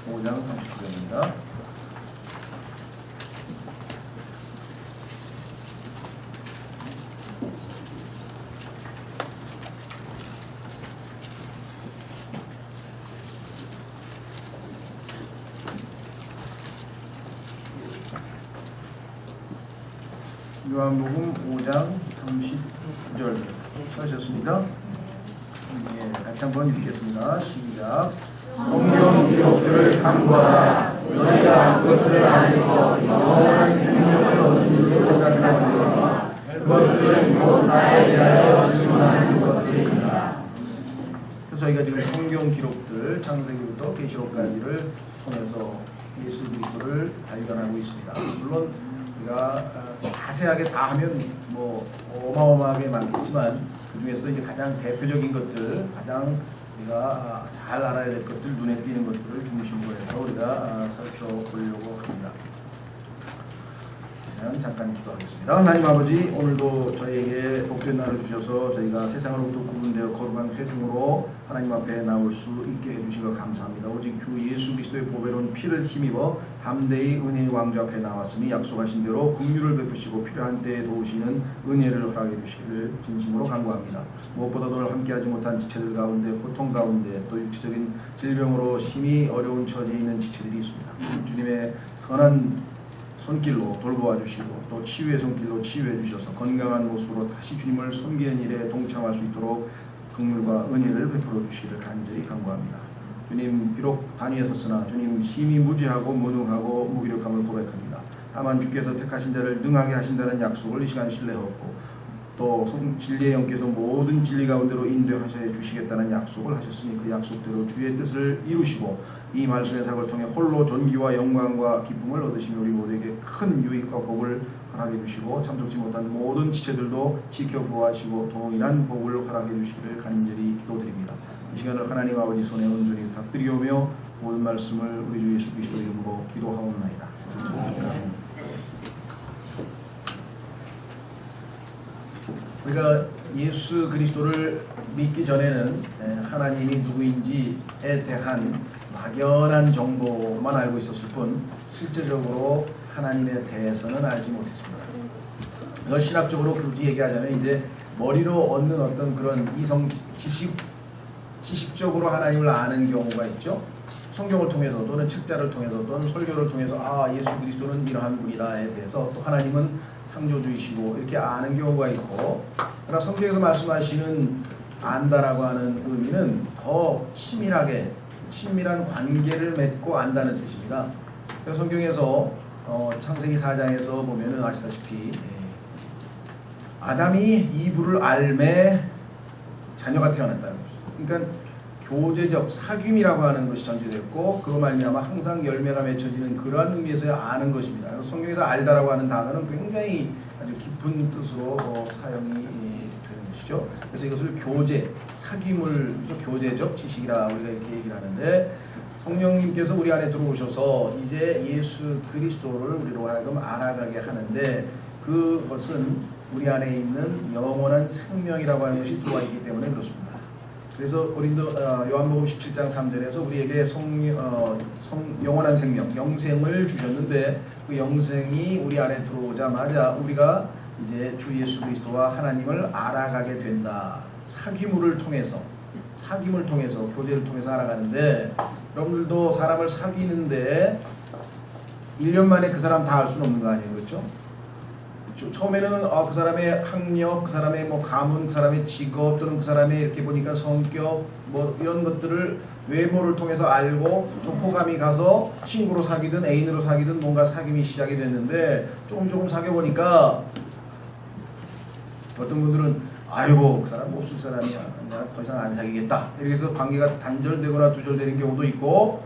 5장 39절입니다. 요한복음 5장 39절 하셨습니까? 예, 같이 한번 읽겠습니다. 시작. 성경 기록들을 간구하라. 너희가 그것들 안에서 영원한 생명을 얻는 줄로 생각하노라. 그것들은 곧 나에 대하여 질문하는 것들이니라. 그래서 저희가 지금 성경 기록들 창세기부터 계시록까지를 통해서 예수 그리스도를 발견하고 있습니다. 물론 우리가 자세하게 다 하면 뭐 어마어마하게 많겠지만 그 중에서도 이제 가장 대표적인 것들, 가장 우리가 잘 알아야 될 것들, 눈에 띄는 것들을 중심으로 해서 우리가 살펴보려고 합니다. 잠깐 기도하겠습니다. 하나님 아버지, 오늘도 저희에게 복된 날을 주셔서 저희가 세상으로부터 구분되어 거룩한 회중으로 하나님 앞에 나올 수 있게 해주신 것 감사합니다. 오직 주 예수 그리스도의 보배로운 피를 힘입어 담대히 은혜의 왕좌 앞에 나왔으니 약속하신 대로 긍휼을 베푸시고 필요한 때에 도우시는 은혜를 허락해 주시기를 진심으로 간구합니다. 무엇보다도 함께하지 못한 지체들 가운데, 고통 가운데, 또 육체적인 질병으로 심히 어려운 처지에 있는 지체들이 있습니다. 주님의 선한 손길로 돌보아 주시고 또 치유의 손길로 치유해 주셔서 건강한 모습으로 다시 주님을 섬기는 일에 동참할 수 있도록 긍휼과 은혜를 베풀어 주시기를 간절히 간구합니다. 주님, 비록 단위에 섰으나 주님 심히 무지하고 무능하고 무기력함을 고백합니다. 다만 주께서 택하신 자를 능하게 하신다는 약속을 이 시간 신뢰하고 또 진리의 영께서 모든 진리 가운데로 인도하셔 주시겠다는 약속을 하셨으니 그 약속대로 주의 뜻을 이루시고 이 말씀의 사역을 통해 홀로 존귀와 영광과 기쁨을 얻으시며 우리 모두에게 큰 유익과 복을 허락해 주시고 참석지 못한 모든 지체들도 지켜보아시고 동일한 복을 허락해 주시기를 간절히 기도드립니다. 이 시간을 하나님 아버지 손에 온전히 부탁드리오며 모든 말씀을 우리 주 예수 그리스도 이름으로 기도하옵나이다. 우리가 예수 그리스도를 믿기 전에는 하나님이 누구인지에 대한 막연한 정보만 알고 있었을 뿐 실제적으로 하나님에 대해서는 알지 못했습니다. 이걸 신학적으로 굳이 얘기하자면 이제 머리로 얻는 어떤 그런 이성 지식적으로 하나님을 아는 경우가 있죠. 성경을 통해서 또는 책자를 통해서 또는 설교를 통해서 예수 그리스도는 이러한 분이다에 대해서 또 하나님은 창조주이시고 이렇게 아는 경우가 있고, 그러나 성경에서 말씀하시는 안다라고 하는 의미는 더 친밀한 관계를 맺고 안다는 뜻입니다. 그래서 성경에서 창세기 4장에서 보면은 아시다시피 아담이 이브를 알매 자녀가 태어났다는 것이죠. 그러니까 교제적 사귐이라고 하는 것이 전제됐고 그로 말미암아 항상 열매가 맺혀지는 그러한 의미에서 아는 것입니다. 그래서 성경에서 알다라고 하는 단어는 굉장히 아주 깊은 뜻으로 사용이 되는 것이죠. 그래서 이것을 교제, 사귐을 교제적 지식이라 우리가 이렇게 얘기를 하는데, 성령님께서 우리 안에 들어오셔서 이제 예수 그리스도를 우리로 하여금 알아가게 하는데 그것은 우리 안에 있는 영원한 생명이라고 하는 것이 들어와 있기 때문에 그렇습니다. 그래서 요한복음 17장 3절에서 우리에게 영원한 생명, 영생을 주셨는데 그 영생이 우리 안에 들어오자마자 우리가 이제 주 예수 그리스도와 하나님을 알아가게 된다. 사귐을 통해서 교제를 통해서 알아가는데, 여러분들도 사람을 사귀는데 1년 만에 그 사람 다 알 수는 없는 거 아니에요, 그렇죠? 처음에는 그 사람의 학력, 그 사람의 뭐 가문, 그 사람의 직업 또는 그 사람의 이렇게 보니까 성격 뭐 이런 것들을 외모를 통해서 알고 좀 호감이 가서 친구로 사귀든 애인으로 사귀든 뭔가 사귐이 시작이 됐는데 조금 사귀어보니까 어떤 분들은 아이고 그 사람 없을 사람이야, 내가 더 이상 안 사귀겠다, 이렇게 해서 관계가 단절되거나 두절되는 경우도 있고,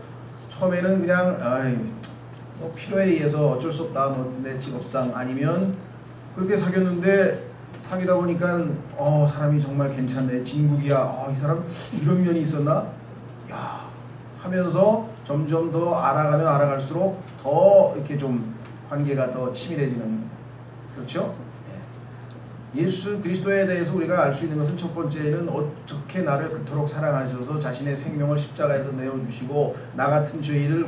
처음에는 그냥 뭐 필요에 의해서 어쩔 수 없다, 뭐 내 직업상 아니면 그렇게 사귀었는데 사귀다 보니까 사람이 정말 괜찮네, 진국이야, 이 사람 이런 면이 있었나, 야 하면서 점점 더 알아가면 알아갈수록 더 이렇게 좀 관계가 더 치밀해지는, 그렇죠? 예수 그리스도에 대해서 우리가 알 수 있는 것은 첫 번째는 어떻게 나를 그토록 사랑하셔서 자신의 생명을 십자가에서 내어주시고 나 같은 죄인을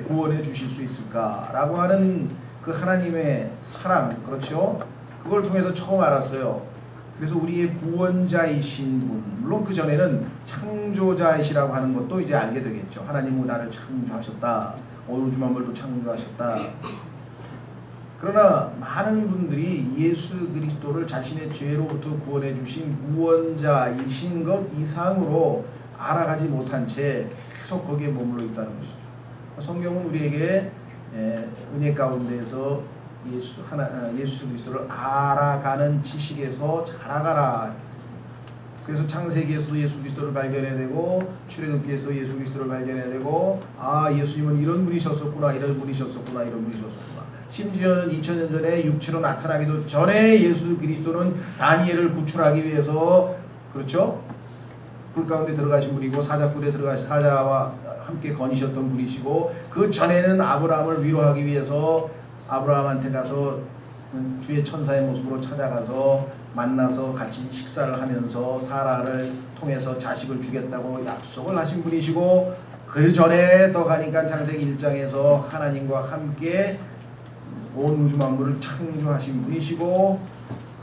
구원해 주실 수 있을까라고 하는 그 하나님의 사랑, 그렇죠? 그걸 통해서 처음 알았어요. 그래서 우리의 구원자이신 분, 물론 그 전에는 창조자이시라고 하는 것도 이제 알게 되겠죠. 하나님은 나를 창조하셨다. 우주 만물도 창조하셨다. 그러나 많은 분들이 예수 그리스도를 자신의 죄로부터 구원해 주신 구원자이신 것 이상으로 알아가지 못한 채 계속 거기에 머물러 있다는 것이죠. 성경은 우리에게 은혜 가운데에서 예수 그리스도를 알아가는 지식에서 자라가라. 그래서 창세기에서도 예수 그리스도를 발견해야 되고 출애굽기에서 예수 그리스도를 발견해야 되고 예수님은 이런 분이셨었구나, 이런 분이셨었구나, 이런 분이셨었구나. 심지어는 2000년 전에 육체로 나타나기도 전에 예수 그리스도는 다니엘을 구출하기 위해서, 그렇죠? 불 가운데 들어가신 분이고 사자굴에 들어가신 사자와 함께 거니셨던 분이시고, 그 전에는 아브라함을 위로하기 위해서 아브라함한테 가서 주의 천사의 모습으로 찾아가서 만나서 같이 식사를 하면서 사라를 통해서 자식을 주겠다고 약속을 하신 분이시고, 그 전에 더 가니까 창세기 1장에서 하나님과 함께 온 우주 만물을 창조하신 분이시고,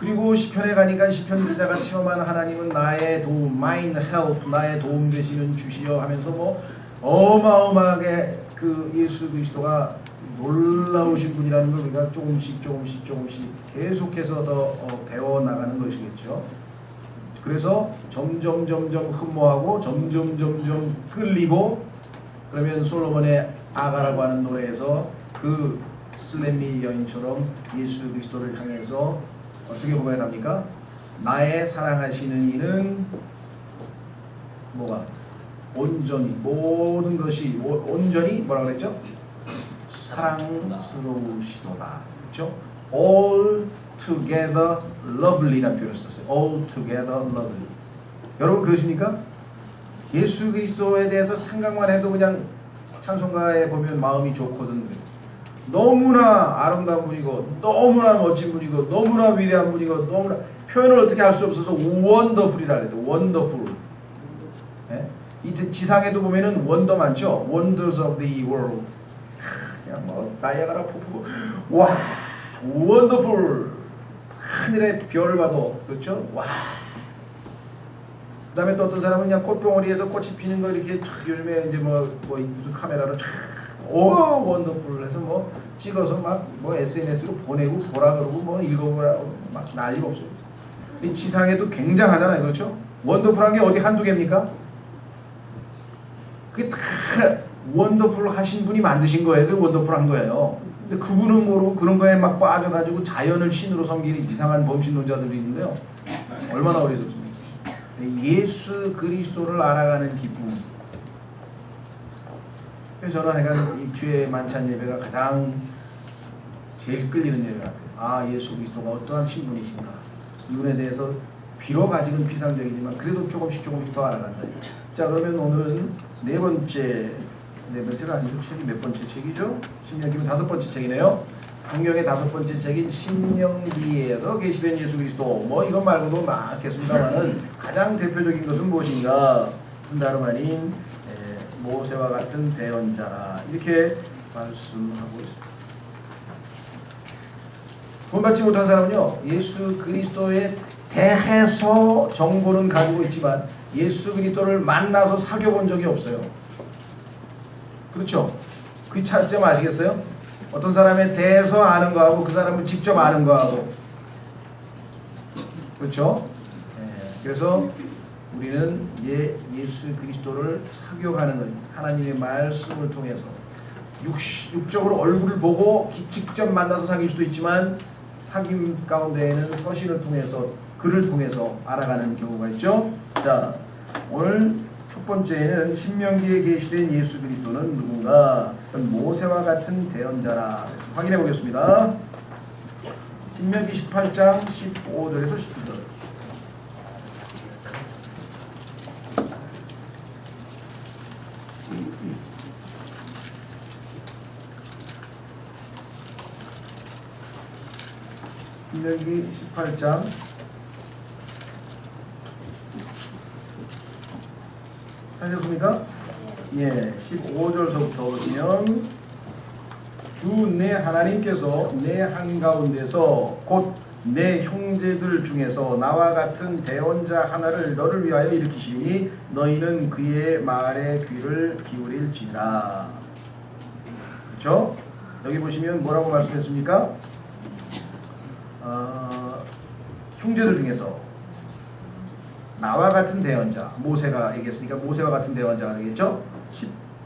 그리고 시편에 가니까 시편 기자가 체험한 하나님은 나의 도움, my help, 나의 도움 되시는 주시여 하면서 뭐 어마어마하게 그 예수 그리스도가 놀라우신 분이라는 걸 우리가 조금씩 계속해서 더 배워나가는 것이겠죠. 그래서 점점 흠모하고 점점 끌리고, 그러면 솔로몬의 아가라고 하는 노래에서 그 슬레미 여인처럼 예수 그리스도를 향해서 어떻게 고백합니까? 나의 사랑하시는 이는 뭐가? 온전히, 모든 것이 온전히 뭐라고 그랬죠? 사랑스러우시도다. 그렇죠? All together lovely라는 표현을 썼어요. All together lovely. 여러분 그러십니까? 예수 그리스도에 대해서 생각만 해도 그냥 찬송가에 보면 마음이 좋거든. 너무나 아름다운 분이고 너무나 멋진 분이고 너무나 위대한 분이고 너무나 표현을 어떻게 할 수 없어서 wonderful이라 그래요. wonderful. 네? 이 지상에도 보면은 원더 많죠. wonders of the world. 그냥 뭐 나이아가라 폭포, 와, wonderful. 하늘의 별을 봐도, 그렇죠? 와. 그다음에 또 어떤 사람은 그냥 꽃봉오리에서 꽃이 피는 거 이렇게 요즘에 이제 뭐 무슨 카메라로 오, 원더풀 해서 뭐 찍어서 막 뭐 SNS로 보내고 보라 그러고 뭐 읽어보라고 막 난리가 없어요. 이 지상에도 굉장하잖아요. 그렇죠? 원더풀한 게 어디 한두 개입니까? 그게 다 원더풀 하신 분이 만드신 거예요. 그게 원더풀한 거예요. 근데 그분은 모르고 그런 거에 막 빠져가지고 자연을 신으로 섬기는 이상한 범신론자들이 있는데요. 얼마나 어리석습니까? 예수 그리스도를 알아가는 기쁨. 그래서 저는 하여간 이 주의 만찬 예배가 가장 제일 끌리는 예배 같아요. 예수 그리스도가 어떠한 신분이신가. 이분에 대해서 비록 아직은 피상적이지만 그래도 조금씩 더 알아간다. 자, 그러면 오늘은 네 번째가 아니죠. 책이 몇 번째 책이죠? 신명기면 5번째 책이네요. 성경의 5번째 책인 신명기에서 계시된 예수 그리스도. 뭐 이것 말고도 많겠습니다만은 가장 대표적인 것은 무엇인가? 무슨 다름 아닌 모세와 같은 대언자라, 이렇게 말씀하고 있습니다. 구원받지 못한 사람은요, 예수 그리스도에 대해서 정보는 가지고 있지만 예수 그리스도를 만나서 사귀어본 적이 없어요. 그렇죠? 그 차이점 아시겠어요? 어떤 사람에 대해서 아는 거하고 그 사람을 직접 아는 거하고, 그렇죠? 그래서 우리는 예수 그리스도를 사귀어가는 거예요. 하나님의 말씀을 통해서 육적으로 얼굴을 보고 직접 만나서 사귈 수도 있지만 사귐 가운데에는 서신을 통해서, 글을 통해서 알아가는 경우가 있죠. 자, 오늘 첫 번째는 신명기에 계시된 예수 그리스도는 누군가? 모세와 같은 대언자라. 확인해 보겠습니다. 신명기 18장 15절에서 19절. 신명기 18장 하셨습니까? 예, 15절서부터 보시면 주 내 하나님께서 내 한가운데서 곧 내 형제들 중에서 나와 같은 대언자 하나를 너를 위하여 일으키시니 너희는 그의 말에 귀를 기울일지라. 그렇죠? 여기 보시면 뭐라고 말씀했습니까? 형제들 중에서 나와 같은 대언자, 모세가 얘기했으니까 모세와 같은 대언자가 되겠죠?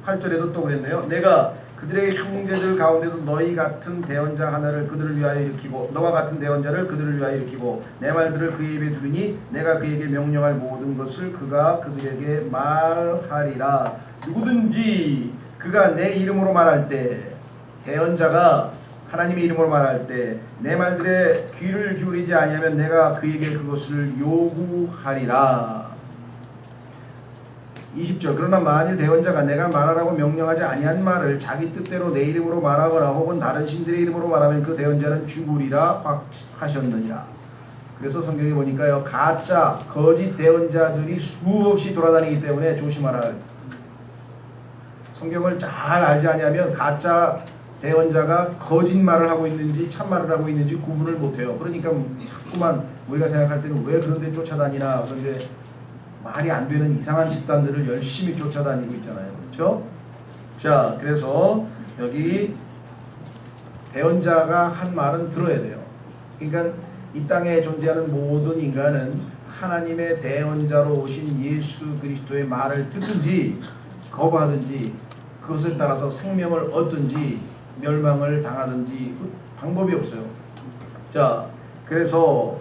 18절에도 또 그랬네요. 내가 그들의 형제들 가운데서 너희 같은 대언자 하나를 그들을 위하여 일으키고 너와 같은 대언자를 그들을 위하여 일으키고 내 말들을 그의 입에 두리니 내가 그에게 명령할 모든 것을 그가 그들에게 말하리라. 누구든지 그가 내 이름으로 말할 때, 대언자가 하나님의 이름으로 말할 때 내 말들에 귀를 기울이지 아니하면 내가 그에게 그것을 요구하리라. 20절 그러나 만일 대언자가 내가 말하라고 명령하지 아니한 말을 자기 뜻대로 내 이름으로 말하거나 혹은 다른 신들의 이름으로 말하면 그 대언자는 죽으리라 하셨느니라. 그래서 성경에 보니까요, 가짜 거짓 대언자들이 수없이 돌아다니기 때문에 조심하라. 성경을 잘 알지 아니하면 가짜 대언자가 거짓말을 하고 있는지 참말을 하고 있는지 구분을 못해요. 그러니까 자꾸만 우리가 생각할 때는 왜 그런 데 쫓아다니나, 그런데 말이 안 되는 이상한 집단들을 열심히 쫓아다니고 있잖아요. 그렇죠? 자, 그래서 여기 대언자가 한 말은 들어야 돼요. 그러니까 이 땅에 존재하는 모든 인간은 하나님의 대언자로 오신 예수 그리스도의 말을 듣든지 거부하든지 그것에 따라서 생명을 얻든지 멸망을 당하든지 그 방법이 없어요. 자, 그래서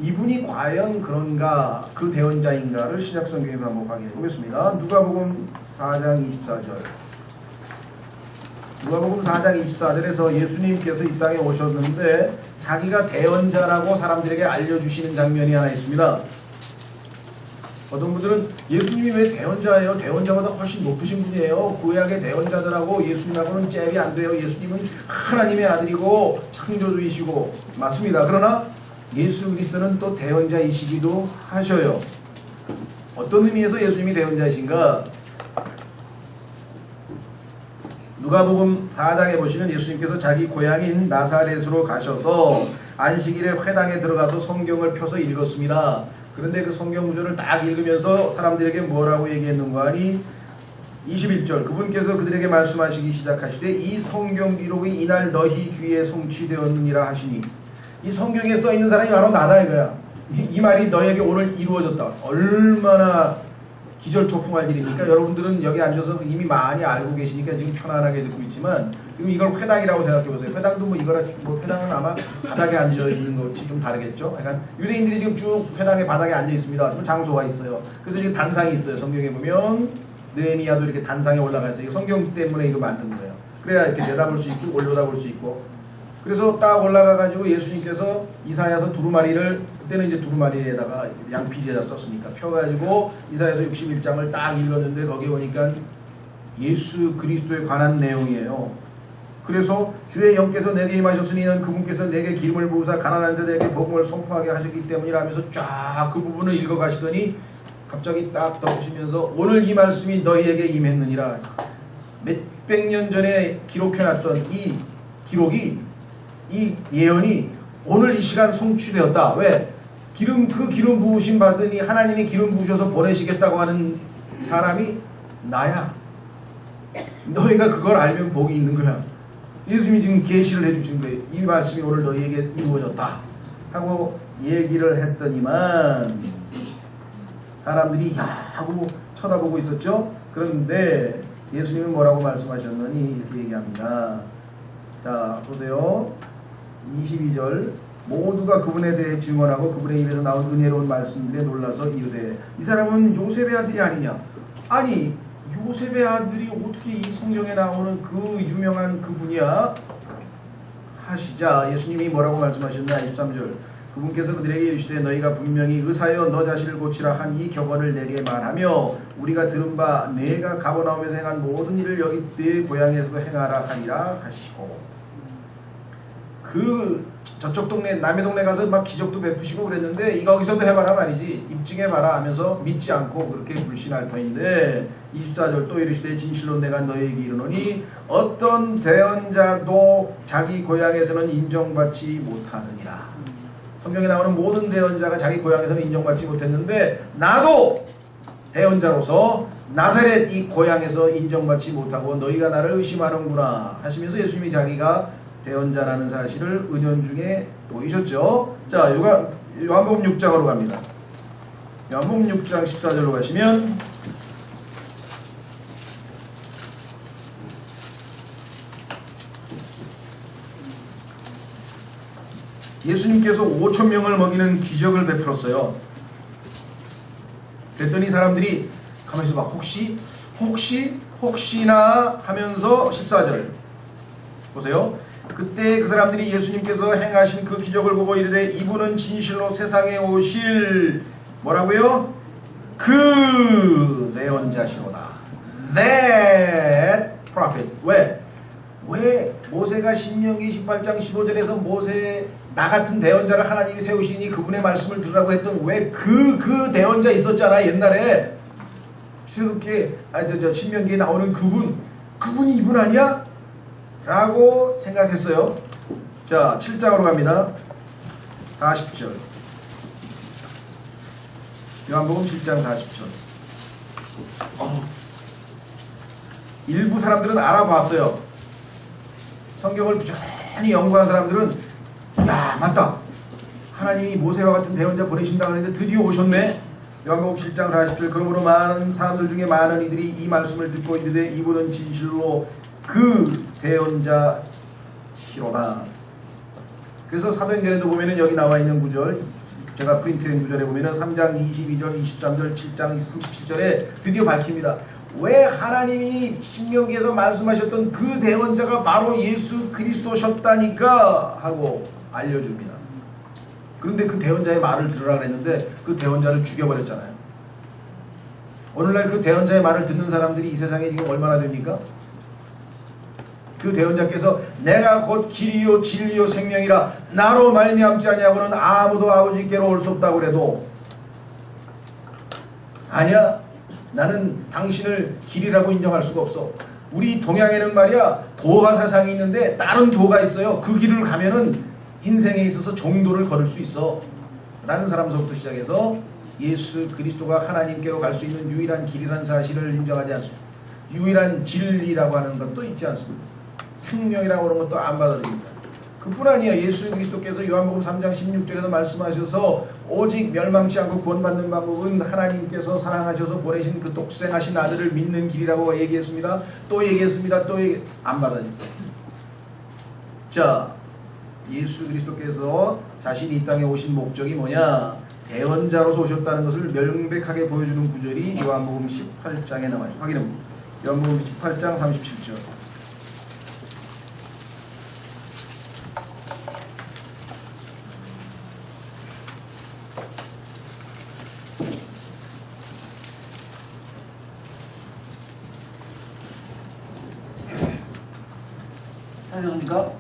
이분이 과연 그런가, 그 대언자인가를 신약성경에서 한번 확인해 보겠습니다. 누가복음 4장 24절. 누가복음 4장 24절에서 예수님께서 이 땅에 오셨는데 자기가 대언자라고 사람들에게 알려주시는 장면이 하나 있습니다. 어떤 분들은 예수님이 왜 대언자예요? 대언자보다 훨씬 높으신 분이에요. 구약의 대언자들하고 예수님하고는 잽이 안 돼요. 예수님은 하나님의 아들이고 창조주이시고 맞습니다. 그러나 예수 그리스도는 또 대언자이시기도 하셔요. 어떤 의미에서 예수님이 대언자이신가? 누가복음 4장에 보시면 예수님께서 자기 고향인 나사렛으로 가셔서 안식일에 회당에 들어가서 성경을 펴서 읽었습니다. 그런데 그 성경 구절을 딱 읽으면서 사람들에게 뭐라고 얘기했는가 하니 21절 그분께서 그들에게 말씀하시기 시작하시되 이 성경 기록이 이날 너희 귀에 성취되었느니라 하시니, 이 성경에 써 있는 사람이 바로 나다 이거야. 이 말이 너에게 오늘 이루어졌다. 얼마나 기절초풍할 일입니까? 여러분들은 여기 앉아서 이미 많이 알고 계시니까 지금 편안하게 듣고 있지만 지금 이걸 회당이라고 생각해 보세요. 회당도 뭐 이거라, 뭐 회당은 아마 바닥에 앉아 있는 것이 좀 다르겠죠. 그러니까 유대인들이 지금 쭉 회당의 바닥에 앉아 있습니다. 그 장소가 있어요. 그래서 지금 단상이 있어요. 성경에 보면 느헤미야도 이렇게 단상에 올라가 있어요. 이거 성경 때문에 이거 만든 거예요. 그래야 이렇게 내다볼 수 있고 올려다볼 수 있고. 그래서 딱 올라가가지고 예수님께서 이사야서 두루마리를, 그때는 이제 두루마리에다가 양피지에다 썼으니까 펴가지고 이사야서 61장을 딱 읽었는데 거기 오니까 예수 그리스도에 관한 내용이에요. 그래서 주의 영께서 내게 임하셨으니 이는 그분께서 내게 기름을 부으사 가난한 자들에게 복음을 선포하게 하셨기 때문이라 하면서 쫙 그 부분을 읽어가시더니 갑자기 딱 덮으시면서 오늘 이 말씀이 너희에게 임했느니라. 몇백 년 전에 기록해놨던 이 기록이, 이 예언이 오늘 이 시간 성취되었다. 왜? 그 기름 부으심 받으니 하나님이 기름 부으셔서 보내시겠다고 하는 사람이 나야. 너희가 그걸 알면 복이 있는 거야. 예수님이 지금 계시를 해주신 거예요. 이 말씀이 오늘 너희에게 이루어졌다 하고 얘기를 했더니만 사람들이 야 하고 쳐다보고 있었죠. 그런데 예수님은 뭐라고 말씀하셨느니 이렇게 얘기합니다. 자, 보세요. 22절 모두가 그분에 대해 증언하고 그분의 입에서 나온 은혜로운 말씀들에 놀라서 이르되 이 사람은 요셉의 아들이 아니냐. 아니 요셉의 아들이 어떻게 이 성경에 나오는 그 유명한 그분이야 하시자 예수님이 뭐라고 말씀하셨나. 23절 그분께서 그들에게 이르시되 너희가 분명히 의사여 너 자신을 고치라 한 이 격언을 내게 말하며 우리가 들은 바 내가 가버나움에서 행한 모든 일을 여기 네 고향에서도 행하라 하니라 하시고, 그 저쪽 동네 남의 동네 가서 막 기적도 베푸시고 그랬는데 이 거기서도 해봐라 말이지 입증해봐라 하면서 믿지 않고 그렇게 불신할 터인데 24절 또 이르시되 진실로 내가 너희에게 이르노니 어떤 대언자도 자기 고향에서는 인정받지 못하느니라. 성경에 나오는 모든 대언자가 자기 고향에서는 인정받지 못했는데 나도 대언자로서 나사렛 이 고향에서 인정받지 못하고 너희가 나를 의심하는구나 하시면서 예수님이 자기가 대언자라는 사실을 은연중에 보이셨죠. 자, 요한복음 6장으로 갑니다. 요한복음 6장 14절로 가시면 예수님께서 5,000명을 먹이는 기적을 베풀었어요. 그랬더니 사람들이 가만히 있어봐. 혹시나 하면서 14절 보세요. 그때 그 사람들이 예수님께서 행하신 그 기적을 보고 이르되 이분은 진실로 세상에 오실 뭐라고요? 그 대언자시로다. That prophet. 왜 모세가 신명기 18장 15절에서 모세 나 같은 대언자를 하나님이 세우시니 그분의 말씀을 들으라고 했던 왜 그 대언자 있었잖아 옛날에. 그렇게 신명기에 나오는 그분이 이분 아니야? 라고 생각했어요. 자, 7장으로 갑니다. 40절. 요한복음 7장 40절. 일부 사람들은 알아봤어요. 성경을 부지런히 연구한 사람들은 야 맞다. 하나님이 모세와 같은 대언자 보내신다고 했는데 드디어 오셨네. 요한복음 7장 40절. 그러므로 많은 사람들 중에 많은 이들이 이 말씀을 듣고 있는데 이분은 진실로 그 대언자시로다. 그래서 사도행전에도 보면은 여기 나와 있는 구절, 제가 프린트한 구절에 보면은 3장 22절, 23절, 7장 37절에 드디어 밝힙니다. 왜 하나님이 신명기에서 말씀하셨던 그 대언자가 바로 예수 그리스도셨다니까 하고 알려줍니다. 그런데 그 대언자의 말을 들으라 그랬는데 그 대언자를 죽여버렸잖아요. 오늘날 그 대언자의 말을 듣는 사람들이 이 세상에 지금 얼마나 됩니까? 그 대언자께서 내가 곧 길이요 진리요 생명이라 나로 말미암지 아니하고는 아무도 아버지께로 올 수 없다고 그래도 아니야 나는 당신을 길이라고 인정할 수가 없어. 우리 동양에는 말이야 도가 사상이 있는데 다른 도가 있어요. 그 길을 가면은 인생에 있어서 종도를 걸을 수 있어 라는 사람서부터 시작해서 예수 그리스도가 하나님께로 갈 수 있는 유일한 길이라는 사실을 인정하지 않습니다. 유일한 진리라고 하는 것도 있지 않습니다. 생명이라고 하는 것도 안 받아들입니다. 그뿐 아니에요. 예수 그리스도께서 요한복음 3장 16절에서 말씀하셔서 오직 멸망치 않고 구원받는 방법은 하나님께서 사랑하셔서 보내신 그 독생하신 아들을 믿는 길이라고 얘기했습니다. 또 얘기했습니다. 안 받아들입니다. 자, 예수 그리스도께서 자신이 이 땅에 오신 목적이 뭐냐? 대언자로서 오셨다는 것을 명백하게 보여주는 구절이 요한복음 18장에 나와 있습니다. 확인해봅니다. 요한복음 18장 37절. 찾으십니까?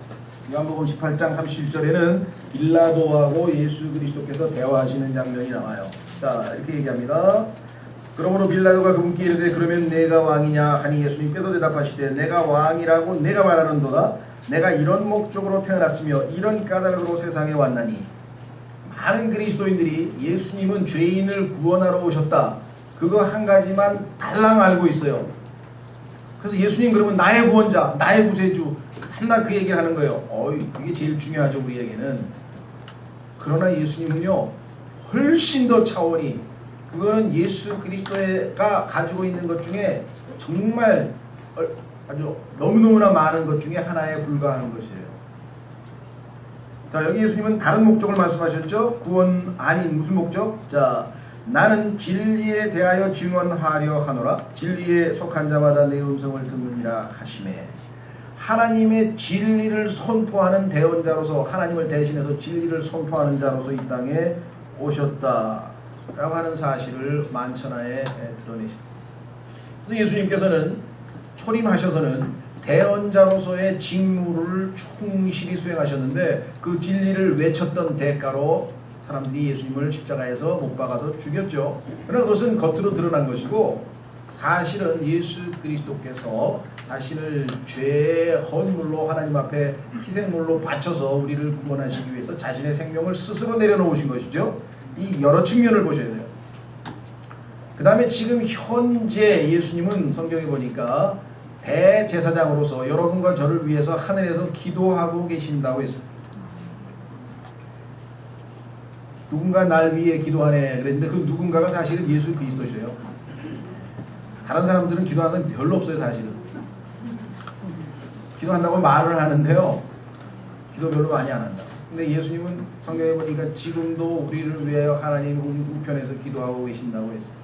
요한복음 18장 31절에는 빌라도하고 예수 그리스도께서 대화하시는 장면이 나와요. 자, 이렇게 얘기합니다. 그러므로 빌라도가 그분께 이르되 그러면 내가 왕이냐 하니 예수님께서 대답하시되 내가 왕이라고 내가 말하는도다. 내가 이런 목적으로 태어났으며 이런 까닭으로 세상에 왔나니. 많은 그리스도인들이 예수님은 죄인을 구원하러 오셨다. 그거 한 가지만 달랑 알고 있어요. 그래서 예수님 그러면 나의 구원자, 나의 구세주 한날 그 얘기를 하는 거예요. 그게 제일 중요하죠 우리에게는. 그러나 예수님은요 훨씬 더 차원이 그거는 예수 그리스도가 가지고 있는 것 중에 정말 아주 너무너무나 많은 것 중에 하나에 불과한 것이에요. 자, 여기 예수님은 다른 목적을 말씀하셨죠. 구원 아닌 무슨 목적? 자, 나는 진리에 대하여 증언하려 하노라. 진리에 속한 자마다 내 음성을 듣느니라 하시매. 하나님의 진리를 선포하는 대언자로서 하나님을 대신해서 진리를 선포하는 자로서 이 땅에 오셨다라고 하는 사실을 만천하에 드러내십니다. 그래서 예수님께서는 초림하셔서는 대언자로서의 직무를 충실히 수행하셨는데 그 진리를 외쳤던 대가로 사람들이 예수님을 십자가에서 못 박아서 죽였죠. 그러나 그것은 겉으로 드러난 것이고 사실은 예수 그리스도께서 자신을 죄의 헌물로 하나님 앞에 희생물로 바쳐서 우리를 구원하시기 위해서 자신의 생명을 스스로 내려놓으신 것이죠. 이 여러 측면을 보셔야 돼요. 그 다음에 지금 현재 예수님은 성경에 보니까 대제사장으로서 여러분과 저를 위해서 하늘에서 기도하고 계신다고 했습니다. 누군가 날 위해 기도하네 그랬는데 그 누군가가 사실은 예수 그리스도셔요. 다른 사람들은 기도하는 게 별로 없어요. 사실은 기도한다고 말을 하는데요, 기도 별로 많이 안 한다. 근데 예수님은 성경에 보니까 지금도 우리를 위하여 하나님 우편에서 기도하고 계신다고 했어요.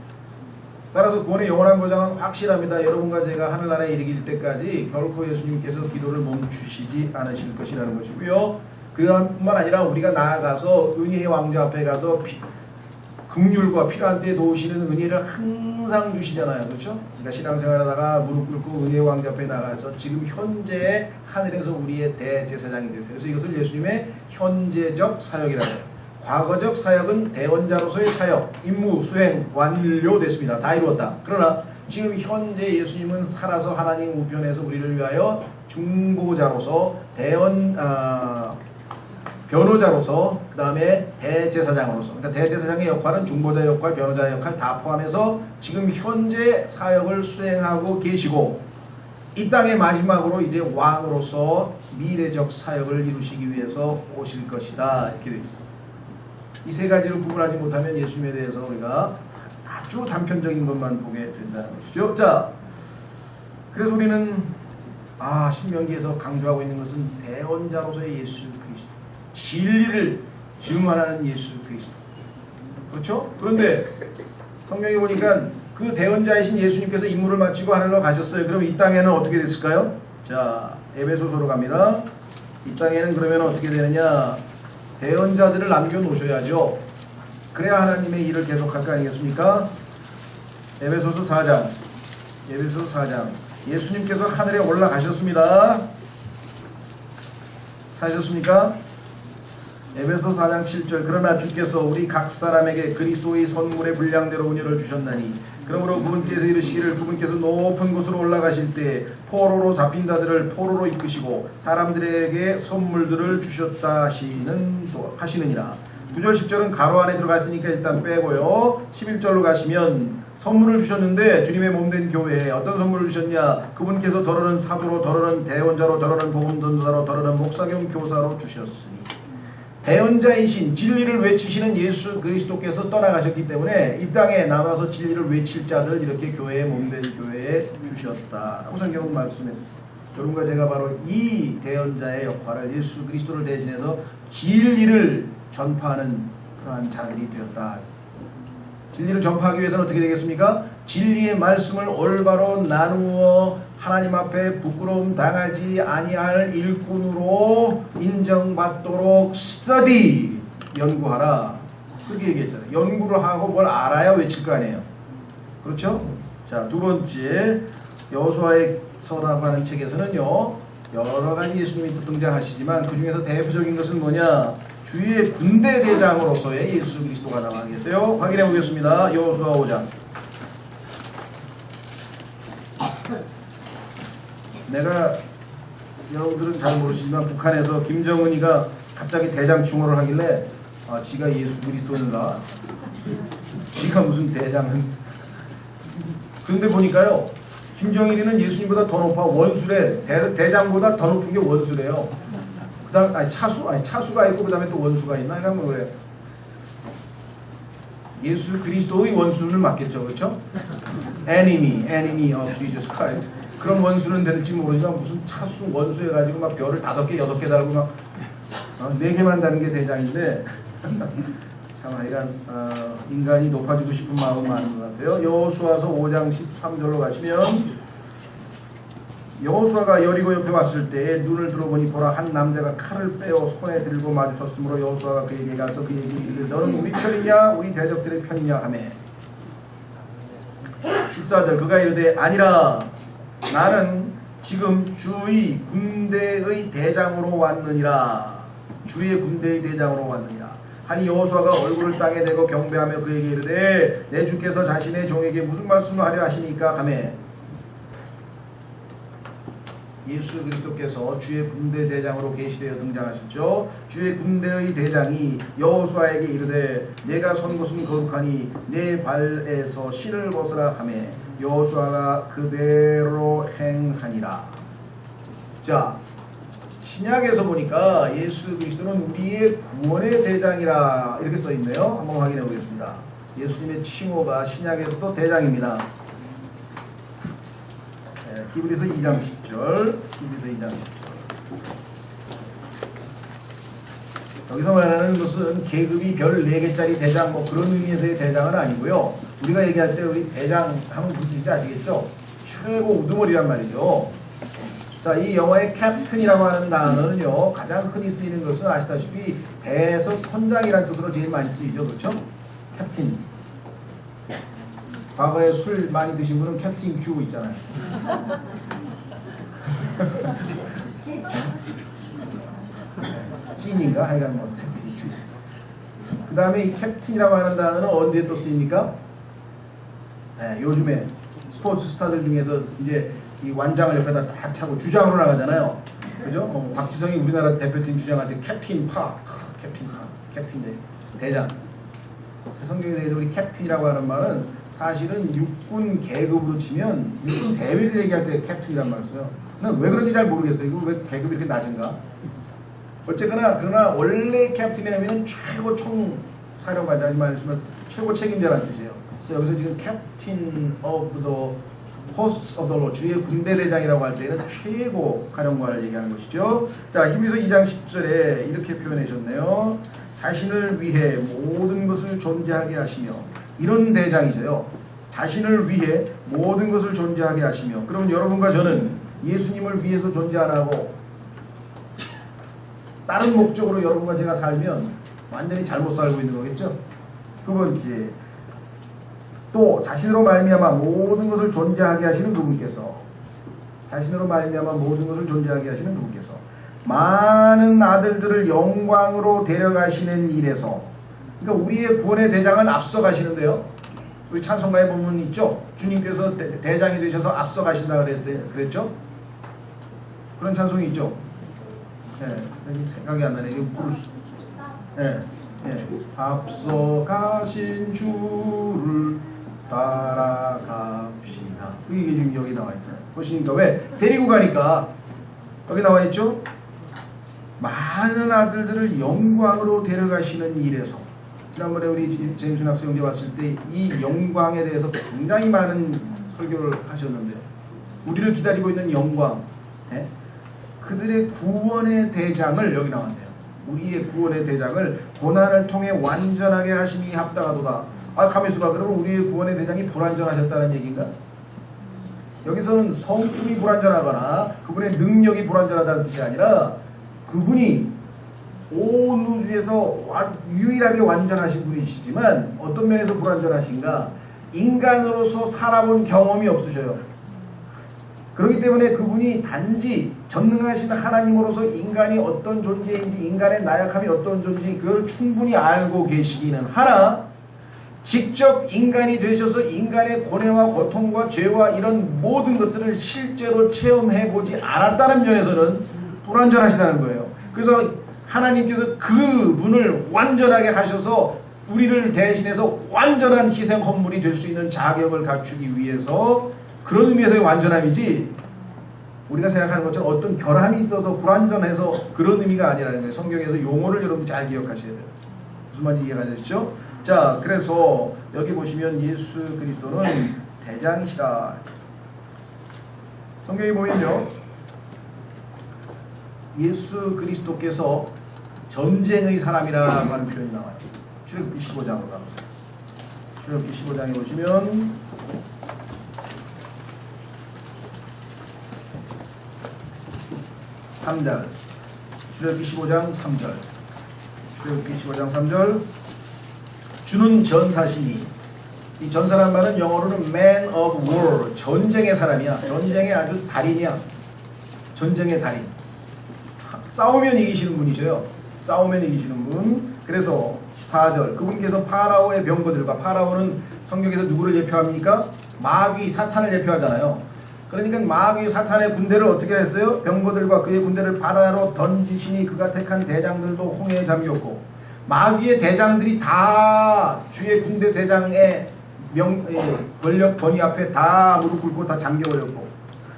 따라서 구원의 영원한 보장은 확실합니다. 여러분과 제가 하늘나라에 이르길 때까지 결코 예수님께서 기도를 멈추시지 않으실 것이라는 것이고요. 그뿐만 아니라 우리가 나아가서 은혜의 왕자 앞에 가서 긍휼과 필요한 때에 도우시는 은혜를 항상 주시잖아요. 그렇죠? 그러니까 신앙생활하다가 무릎 꿇고 은혜의 왕자 앞에 나가서 지금 현재 하늘에서 우리의 대제사장이 되세요. 그래서 이것을 예수님의 현재적 사역이라고 해요. 과거적 사역은 대언자로서의 사역, 임무 수행 완료됐습니다. 다 이루었다. 그러나 지금 현재 예수님은 살아서 하나님 우편에서 우리를 위하여 중보자로서 변호자로서 그 다음에 대제사장으로서, 그러니까 대제사장의 역할은 중보자 역할, 변호자의 역할 다 포함해서 지금 현재 사역을 수행하고 계시고 이 땅의 마지막으로 이제 왕으로서 미래적 사역을 이루시기 위해서 오실 것이다 이렇게 되어 있습니다. 이 세 가지를 구분하지 못하면 예수님에 대해서 우리가 아주 단편적인 것만 보게 된다는 것이죠. 자, 그래서 우리는 신명기에서 강조하고 있는 것은 대언자로서의 예수 그리스도, 진리를 증언하는 예수 그리스도. 그렇죠? 그런데 성경에 보니까 그 대언자이신 예수님께서 임무를 마치고 하늘로 가셨어요. 그럼 이 땅에는 어떻게 됐을까요? 자, 에베소서로 갑니다. 이 땅에는 그러면 어떻게 되느냐? 대언자들을 남겨놓으셔야죠. 그래야 하나님의 일을 계속할 거 아니겠습니까? 에베소서 4장. 예수님께서 하늘에 올라가셨습니다. 사셨습니까? 에베소 4장 7절. 그러나 주께서 우리 각 사람에게 그리스도의 선물의 분량대로 은혜를 주셨나니 그러므로 그분께서 이르시기를 그분께서 높은 곳으로 올라가실 때 포로로 잡힌 자들을 포로로 이끄시고 사람들에게 선물들을 주셨다 하시느니라. 9절 10절은 가로 안에 들어갔으니까 일단 빼고요. 11절로 가시면 선물을 주셨는데 주님의 몸된 교회에 어떤 선물을 주셨냐? 그분께서 더러는 사도로, 더러는 대언자로, 더러는 복음전도사로, 더러는 목사 겸 교사로 주셨으니 대언자이신 진리를 외치시는 예수 그리스도께서 떠나가셨기 때문에 이 땅에 남아서 진리를 외칠 자들 이렇게 교회에 몸된 교회에 주셨다라고 성경은 말씀했습니다. 여러분과 제가 바로 이 대언자의 역할을 예수 그리스도를 대신해서 진리를 전파하는 그러한 자들이 되었다. 진리를 전파하기 위해서는 어떻게 되겠습니까? 진리의 말씀을 올바로 나누어 하나님 앞에 부끄러움 당하지 아니할 일꾼으로 인정받도록 스터디, 연구하라. 그렇게 얘기했잖아요. 연구를 하고 뭘 알아야 외칠 거 아니에요. 그렇죠? 자, 두 번째, 여호수아서라고 하는 책에서는요, 여러 가지 예수님이 또 등장하시지만 그 중에서 대표적인 것은 뭐냐? 주의 군대 대장으로서의 예수 그리스도가 나와 계세요. 확인해 보겠습니다. 여호수아 5장. 내가 여러분들은 잘 모르시지만 북한에서 김정은이가 갑자기 대장 충원을 하길래 지가 예수 그리스도인가? 지가 무슨 대장은? 그런데 보니까요, 김정일이는 예수님보다 더 높아. 원수래. 대장보다 더 높은 게 원수래요. 그다음 차수가 있고 그다음에 또 원수가 있나? 이런 거 그래요. 예수 그리스도의 원수를 맡겠죠, 그렇죠? Enemy of Jesus Christ. 그런 원수는 될지 모르지만 무슨 차수 원수 해가지고 막 별을 5개, 6개 달고 막 4개만 다는 게 대장인데 참 하여간 인간이 높아지고 싶은 마음은 많은 것 같아요. 여호수아서 5장 13절로 가시면 여호수아가 여리고 옆에 왔을 때 눈을 들어보니 보라 한 남자가 칼을 빼어 손에 들고 마주섰으므로 여호수아가 그에게 가서 그에게 이르되 너는 우리 편이냐 우리 대적들의 편이냐 하며 14절 그가 이르되 아니라 나는 지금 주의 군대의 대장으로 왔느니라. 주의 군대의 대장으로 왔느니라. 하니 여호수아가 얼굴을 땅에 대고 경배하며 그에게 이르되 내 주께서 자신의 종에게 무슨 말씀을 하려 하시니까 하매 예수 그리스도께서 주의 군대 대장으로 계시되어 등장하셨죠. 주의 군대의 대장이 여호수아에게 이르되 내가 선 곳은 거룩하니 내 발에서 실을 벗으라 하매 여호수아가 그대로 행하니라. 자, 신약에서 보니까 예수 그리스도는 우리의 구원의 대장이라 이렇게 써있네요. 한번 확인해 보겠습니다. 예수님의 칭호가 신약에서도 대장입니다. 히브리서 2장 10절. 히브리서 2장 10절. 여기서 말하는 것은 계급이 별 4개짜리 대장 뭐 그런 의미에서의 대장은 아니고요. 우리가 얘기할 때 우리 대장 하면 무슨 아시겠죠? 최고 우두머리란 말이죠. 자, 이 영어의 캡틴이라고 하는 단어는요, 가장 흔히 쓰이는 것은 아시다시피 배에서 선장이라는 뜻으로 제일 많이 쓰이죠. 그렇죠? 캡틴. 과거에 술 많이 드신 분은 캡틴 큐 있잖아요. 찐인가? 하여간 뭐 캡틴 큐. 그 다음에 이 캡틴이라고 하는 단어는 언제 또 쓰입니까? 네, 요즘에 스포츠 스타들 중에서 이제 이 완장을 옆에다 딱 차고 주장으로 나가잖아요. 그죠? 박지성이 우리나라 대표팀 주장할 때 캡틴 파, 캡틴 대장. 성경에 대해서 우리 캡틴이라고 하는 말은 사실은 육군 계급으로 치면 육군 대위를 얘기할 때 캡틴이란 말을 써요. 난 왜 그런지 잘 모르겠어요. 이거 왜 계급이 이렇게 낮은가? 어쨌거나 그러나 원래 캡틴이라면 최고 총사령관장 말씀은 최고 책임자라는 뜻이에요. 그래서 여기서 지금 캡틴 오브 더 호스트 오브 더 로 주의 군대 대장이라고 할 때는 최고 사령관을 얘기하는 것이죠. 자, 히브리서 2장 10절에 이렇게 표현하셨네요. 자신을 위해 모든 것을 존재하게 하시며 이런 대장이세요. 자신을 위해 모든 것을 존재하게 하시며. 그러면 여러분과 저는 예수님을 위해서 존재 안 하고 다른 목적으로 여러분과 제가 살면 완전히 잘못 살고 있는 거겠죠. 두 번째, 또 자신으로 말미암아 모든 것을 존재하게 하시는 그분께서, 자신으로 말미암아 모든 것을 존재하게 하시는 그분께서 많은 아들들을 영광으로 데려가시는 일에서, 그러니까 우리의 구원의 대장은 앞서가시는데요. 우리 찬송가에 보면 있죠. 주님께서 대장이 되셔서 앞서가신다 그랬죠. 그런 찬송이 있죠. 네, 생각이 안 나네. 이거 부를 수. 네, 네. 앞서가신 주를 따라갑시다. 이게 지금 여기 나와 있잖아요. 보시니까 왜 데리고 가니까 여기 나와 있죠. 많은 아들들을 영광으로 데려가시는 일에서. 지난번에 우리 제임슨 학생 형제 왔을 때 이 영광에 대해서 굉장히 많은 설교를 하셨는데요. 우리를 기다리고 있는 영광, 네? 그들의 구원의 대장을 여기 나왔네요. 우리의 구원의 대장을 고난을 통해 완전하게 하심이 합당하도다. 아, 가만있어봐. 그러면 우리의 구원의 대장이 불완전하셨다는 얘기인가? 여기서는 성품이 불완전하거나 그분의 능력이 불완전하다는 뜻이 아니라 그분이 온 우주에서 유일하게 완전하신 분이시지만 어떤 면에서 불완전하신가? 인간으로서 살아본 경험이 없으셔요. 그렇기 때문에 그분이 단지 전능하신 하나님으로서 인간이 어떤 존재인지, 인간의 나약함이 어떤 존재인지 그걸 충분히 알고 계시기는 하나, 직접 인간이 되셔서 인간의 고뇌와 고통과 죄와 이런 모든 것들을 실제로 체험해보지 않았다는 면에서는 불완전하시다는 거예요. 그래서 하나님께서 그분을 완전하게 하셔서 우리를 대신해서 완전한 희생 헌물이 될 수 있는 자격을 갖추기 위해서, 그런 의미에서의 완전함이지 우리가 생각하는 것처럼 어떤 결함이 있어서 불완전해서 그런 의미가 아니라는 거예요. 성경에서 용어를 여러분 잘 기억하셔야 돼요. 무슨 말인지 이해가 되시죠? 자, 그래서 여기 보시면 예수 그리스도는 대장이시라. 성경에 보면요, 예수 그리스도께서 전쟁의 사람이라고 하는 표현이 나와요. 출애굽기 15장으로 가보세요. 출애굽기 15장에 보시면 3절, 출애굽기 15장 3절, 출애굽기 15장 3절. 주는 전사시니, 이 전사란 말은 영어로는 man of war, 전쟁의 사람이야. 전쟁의 아주 달인이야. 전쟁의 달인. 싸우면 이기시는 분이셔요. 싸우면 이기시는 분. 그래서 14절 그분께서 파라오의 병거들과, 파라오는 성경에서 누구를 예표합니까? 마귀 사탄을 예표하잖아요. 그러니까 마귀 사탄의 군대를 어떻게 했어요? 병거들과 그의 군대를 바다로 던지시니 그가 택한 대장들도 홍해에 잠겼고, 마귀의 대장들이 다 주의 군대 대장의 권력 권위 앞에 다 무릎 꿇고 다 잠겨버렸고,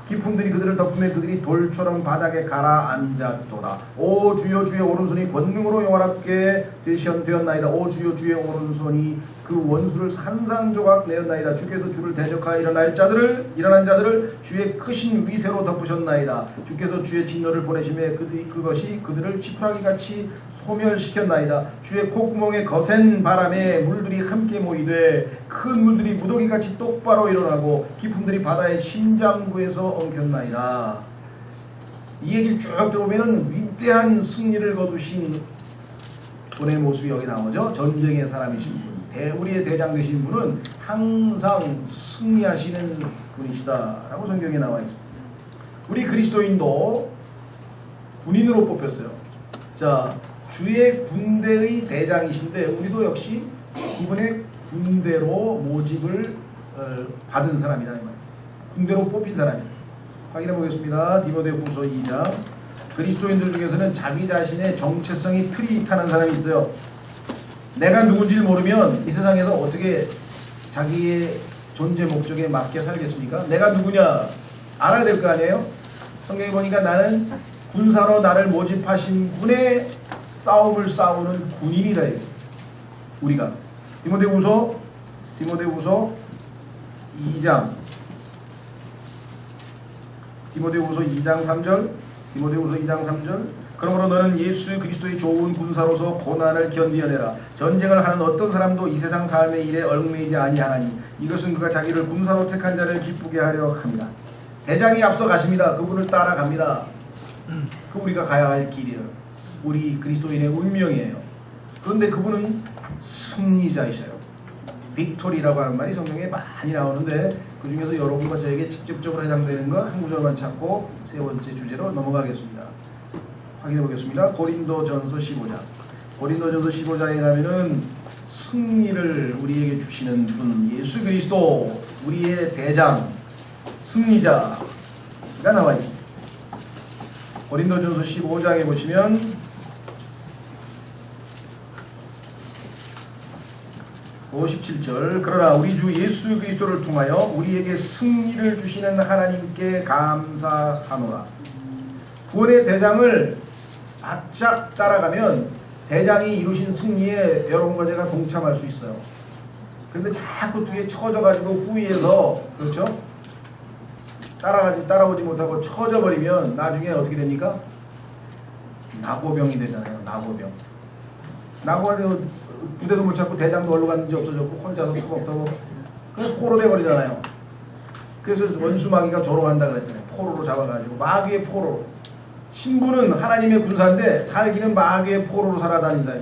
기품들이 그들을 덮으며 그들이 돌처럼 바닥에 가라앉았도다. 오 주여 주의 오른손이 권능으로 영화롭게 되었나이다. 오 주여 주의 오른손이 그 원수를 산산조각 내었나이다. 주께서 주를 대적하여 일어난 자들을 주의 크신 위세로 덮으셨나이다. 주께서 주의 진노를 보내심에 그것이 그들을 지푸라기같이 소멸시켰나이다. 주의 콧구멍에 거센 바람에 물들이 함께 모이되 큰 물들이 무더기같이 똑바로 일어나고 기품들이 바다의 심장부에서 엉켰나이다. 이 얘기를 쭉 들어보면 위대한 승리를 거두신 분의 모습이 여기 나오죠. 전쟁의 사람이신 분, 우리의 대장 되신 분은 항상 승리하시는 분이시다라고 성경에 나와 있습니다. 우리 그리스도인도 군인으로 뽑혔어요. 자, 주의 군대의 대장이신데 우리도 역시 이분의 군대로 모집을 받은 사람이다 이 말이에요. 군대로 뽑힌 사람이에요. 확인해 보겠습니다. 디모데후서 2장. 그리스도인들 중에서는 자기 자신의 정체성이 트릿하는 사람이 있어요. 내가 누군지를 모르면 이 세상에서 어떻게 자기의 존재 목적에 맞게 살겠습니까? 내가 누구냐 알아야 될 거 아니에요? 성경에 보니까 나는 군사로 나를 모집하신 분의 싸움을 싸우는 군인이다. 우리가 디모데후서 2장 3절 디모데후서 2장 3절 그러므로 너는 예수 그리스도의 좋은 군사로서 고난을 견디어내라. 전쟁을 하는 어떤 사람도 이 세상 삶의 일에 얽매이지 아니하나니 이것은 그가 자기를 군사로 택한 자를 기쁘게 하려 합니다. 대장이 앞서 가십니다. 그분을 따라갑니다. 그 우리가 가야 할 길이에요. 우리 그리스도인의 운명이에요. 그런데 그분은 승리자이셔요. 빅토리라고 하는 말이 성경에 많이 나오는데 그 중에서 여러분과 저에게 직접적으로 해당되는 건 한 구절만 찾고 세 번째 주제로 넘어가겠습니다. 확인해 보겠습니다. 고린도전서 15장. 고린도전서 15장에 가면은 승리를 우리에게 주시는 분 예수 그리스도 우리의 대장 승리자가 나와 있습니다. 고린도전서 15장에 보시면 57절 그러나 우리 주 예수 그리스도를 통하여 우리에게 승리를 주시는 하나님께 감사하노라. 구원의 대장을 바짝 따라가면 대장이 이루신 승리에 여러분과 제가 동참할 수 있어요. 그런데 자꾸 뒤에 처져가지고 후위에서 그렇죠? 따라오지 못하고 처져버리면 나중에 어떻게 됩니까? 낙오병이 되잖아요. 낙오병. 낙오하려 부대도 못 찾고 대장도 어디로 갔는지 없어졌고 혼자서 수가 없다고 그래서 포로 돼버리잖아요. 그래서 원수 마귀가 조롱한다 그랬잖아요. 포로로 잡아가지고 마귀의 포로. 신부는 하나님의 군사인데 살기는 마귀의 포로로 살아다닌다.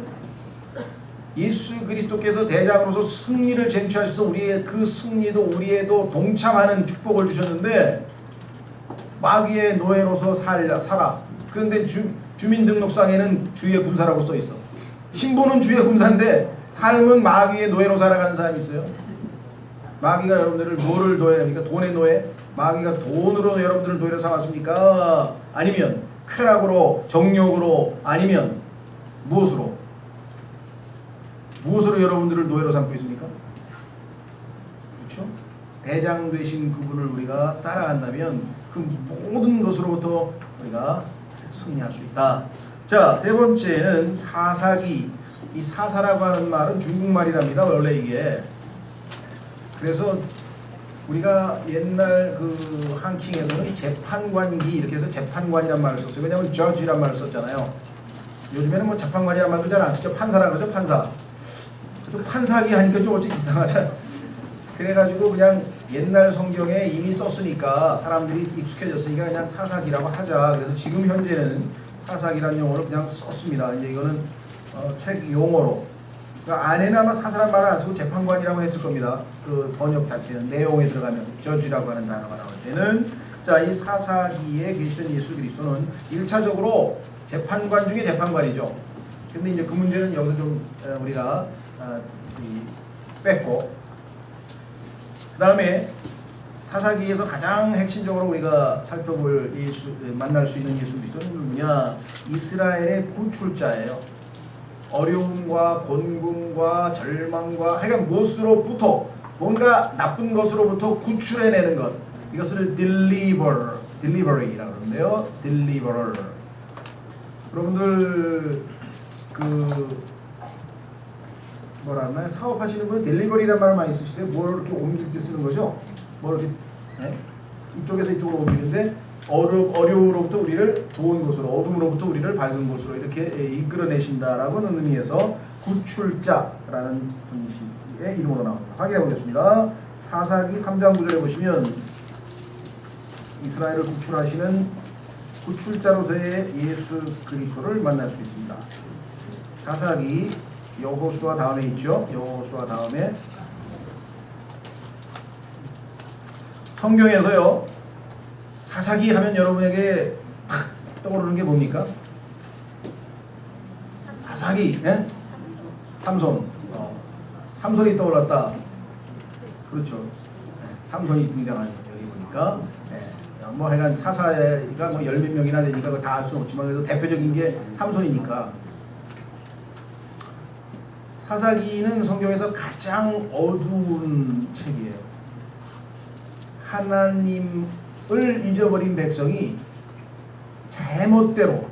예수 그리스도께서 대장으로서 승리를 쟁취하셔서 우리의 그 승리도 우리에도 동참하는 축복을 주셨는데 마귀의 노예로서 살아. 그런데 주민등록상에는 주의 군사라고 써있어. 신부는 주의 군사인데 삶은 마귀의 노예로 살아가는 사람이 있어요. 마귀가 여러분들을 뭐를 노예합니까? 돈의 노예? 마귀가 돈으로 여러분들을 노예로 삼았습니까? 아니면 쾌락으로, 정욕으로, 아니면 무엇으로 여러분들을 노예로 삼고 있습니까? 그렇죠? 대장 되신 그분을 우리가 따라간다면 그 모든 것으로부터 우리가 승리할 수 있다. 자, 세 번째는 사사기. 이 사사라고 하는 말은 중국말이랍니다. 원래 이게. 그래서 우리가 옛날 그 한킹에서는 재판관기 이렇게 해서 재판관이란 말을 썼어요. 왜냐하면 judge란 말을 썼잖아요. 요즘에는 뭐 재판관이란 말도 잘 안 쓰죠. 판사라고 그러죠. 판사. 또 판사기 하니까 좀 어찌 이상하잖아요. 그래가지고 그냥 옛날 성경에 이미 썼으니까 사람들이 익숙해졌으니까 그냥 사사기라고 하자. 그래서 지금 현재는 사사기라는 용어를 그냥 썼습니다. 이제 이거는 책 용어로. 그러니까 안에는 아마 사사란 말을 안 쓰고 재판관이라고 했을 겁니다. 그 번역 자체는 내용에 들어가면 저지라고 하는 단어가 나올 때는 자, 이 사사기에 계시는 예수 그리스도는 1차적으로 재판관 중에 재판관이죠. 근데 이제 그 문제는 여기서 좀 우리가 뺐고, 그 다음에 사사기에서 가장 핵심적으로 우리가 살펴볼 만날 수 있는 예수 그리스도는 누구냐? 이스라엘의 구출자예요. 어려움과 곤궁과 절망과 하여간 무엇으로부터 뭔가 나쁜 것으로부터 구출해내는 것, 이것을 delivery라고 그러는데요. deliverer. 여러분들 뭐라 하나요? 사업하시는 분은 델리버리란 말을 많이 쓰시대. 뭘 이렇게 옮길 때 쓰는 거죠? 뭘 이렇게 이쪽에서 이쪽으로 옮기는데 어려움으로부터 우리를 좋은 곳으로, 어둠으로부터 우리를 밝은 곳으로 이렇게 이끌어내신다라고 하는 의미에서 구출자라는 분의 이름으로 나옵니다. 확인해 보겠습니다. 사사기 3장 9절에 보시면 이스라엘을 구출하시는 구출자로서의 예수 그리스도를 만날 수 있습니다. 사사기 여호수아 다음에 있죠. 여호수아 다음에 성경에서요, 사사기 하면 여러분에게 탁 떠오르는 게 뭡니까? 사사기, 예? 삼손. 삼손이 떠올랐다. 그렇죠. 삼손이 등장하는 여기 보니까. 뭐 하여간 사사가 뭐 10몇 명이나 되니까 그거 다 알 수는 없지만 그래도 대표적인 게 삼손이니까. 사사기는 성경에서 가장 어두운 책이에요. 하나님을 잊어버린 백성이 제멋대로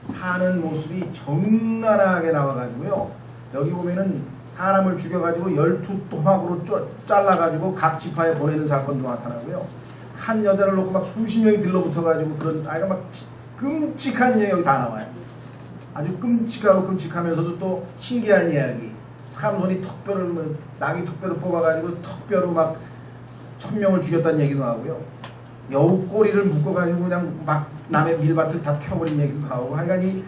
사는 모습이 적나라하게 나와가지고요. 여기 보면은 사람을 죽여가지고 12토막으로 잘라가지고 각 지파에 보내는 사건도 나타나고요. 한 여자를 놓고 막 수십 명이 들러붙어가지고 그런 아이가 막 끔찍한 이야기 여기 다 나와요. 아주 끔찍하면서도 또 신기한 이야기. 삼손이 턱뼈를 나귀 턱뼈를 뽑아가지고 턱뼈로 막 1000명을 죽였다는 얘기도 나오고요. 여우 꼬리를 묶어가지고 그냥 막 남의 밀밭을 다 태워버린 얘기도 나오고. 하여간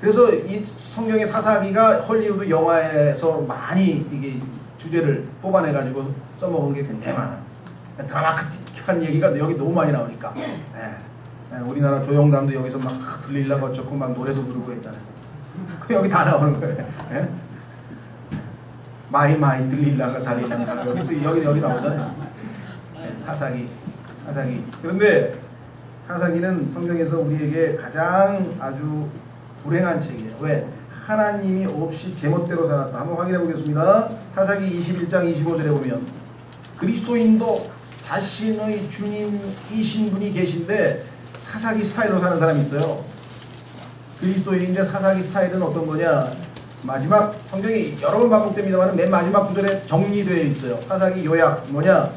그래서 이 성경의 사사기가 헐리우드 영화에서 많이 이게 주제를 뽑아내가지고 써먹은 게 굉장히 많아요. 드라마틱한 얘기가 여기 너무 많이 나오니까. 우리나라 조영남도 여기서 막 들리려고 어쩌고 막 노래도 부르고 했잖아요. 여기 다 나오는 거예요. 마이 들리려가 달리려가 그래서 여기 나오잖아요. 사사기. 그런데 사사기는 성경에서 우리에게 가장 아주 불행한 책이에요. 왜? 하나님이 없이 제멋대로 살았다. 한번 확인해 보겠습니다. 사사기 21장 25절에 보면 그리스도인도 자신의 주님이신 분이 계신데 사사기 스타일로 사는 사람이 있어요. 그리스도인인데 사사기 스타일은 어떤 거냐? 마지막 성경이 여러 번 반복됩니다만 맨 마지막 구절에 정리되어 있어요. 사사기 요약 뭐냐?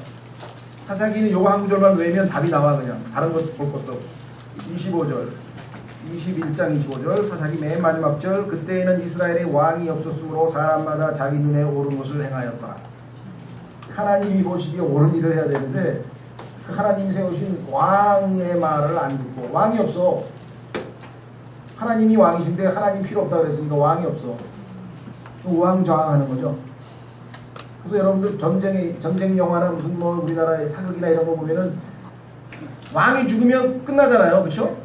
사사기는 요거 한 구절만 외우면 답이 나와. 그냥 다른 것 볼 것도 없어. 25절 21장 25절 사사기 맨 마지막 절, 그때에는 이스라엘에 왕이 없었으므로 사람마다 자기 눈에 옳은 것을 행하였더라. 하나님이 보시기에 옳은 일을 해야 되는데 그 하나님이 세우신 왕의 말을 안 듣고, 왕이 없어. 하나님이 왕이신데 하나님 필요 없다 그랬으니까 왕이 없어. 우왕좌왕하는 거죠. 그래서 여러분들 전쟁 영화나 무슨 뭐 우리나라의 사극이나 이런 거 보면은 왕이 죽으면 끝나잖아요, 그렇죠?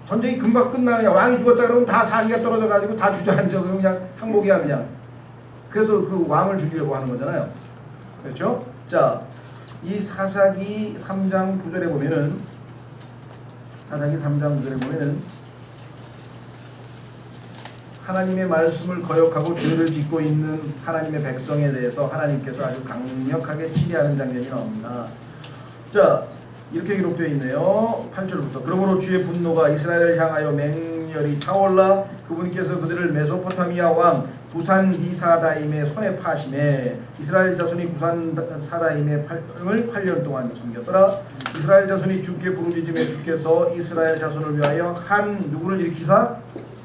전쟁이 금방 끝나냐. 왕이 죽었다 그러면 다 사기가 떨어져가지고 다 주저앉아. 그냥 항복이야 그냥. 그래서 그 왕을 죽이려고 하는 거잖아요, 그렇죠? 자, 이 사사기 3장 9절에 보면은 하나님의 말씀을 거역하고 죄를 짓고 있는 하나님의 백성에 대해서 하나님께서 아주 강력하게 치리하는 장면이 나옵니다. 자, 이렇게 기록되어 있네요. 8절부터. 그러므로 주의 분노가 이스라엘을 향하여 맹렬히 타올라 그분께서 그들을 메소포타미아 왕 부산 리사다임의 손에 파심해 이스라엘 자손이 부산 사다임의 8년 동안 섬겼더라. 이스라엘 자손이 주께 부르짖음에 주께서 이스라엘 자손을 위하여 한 누구를 일으키사?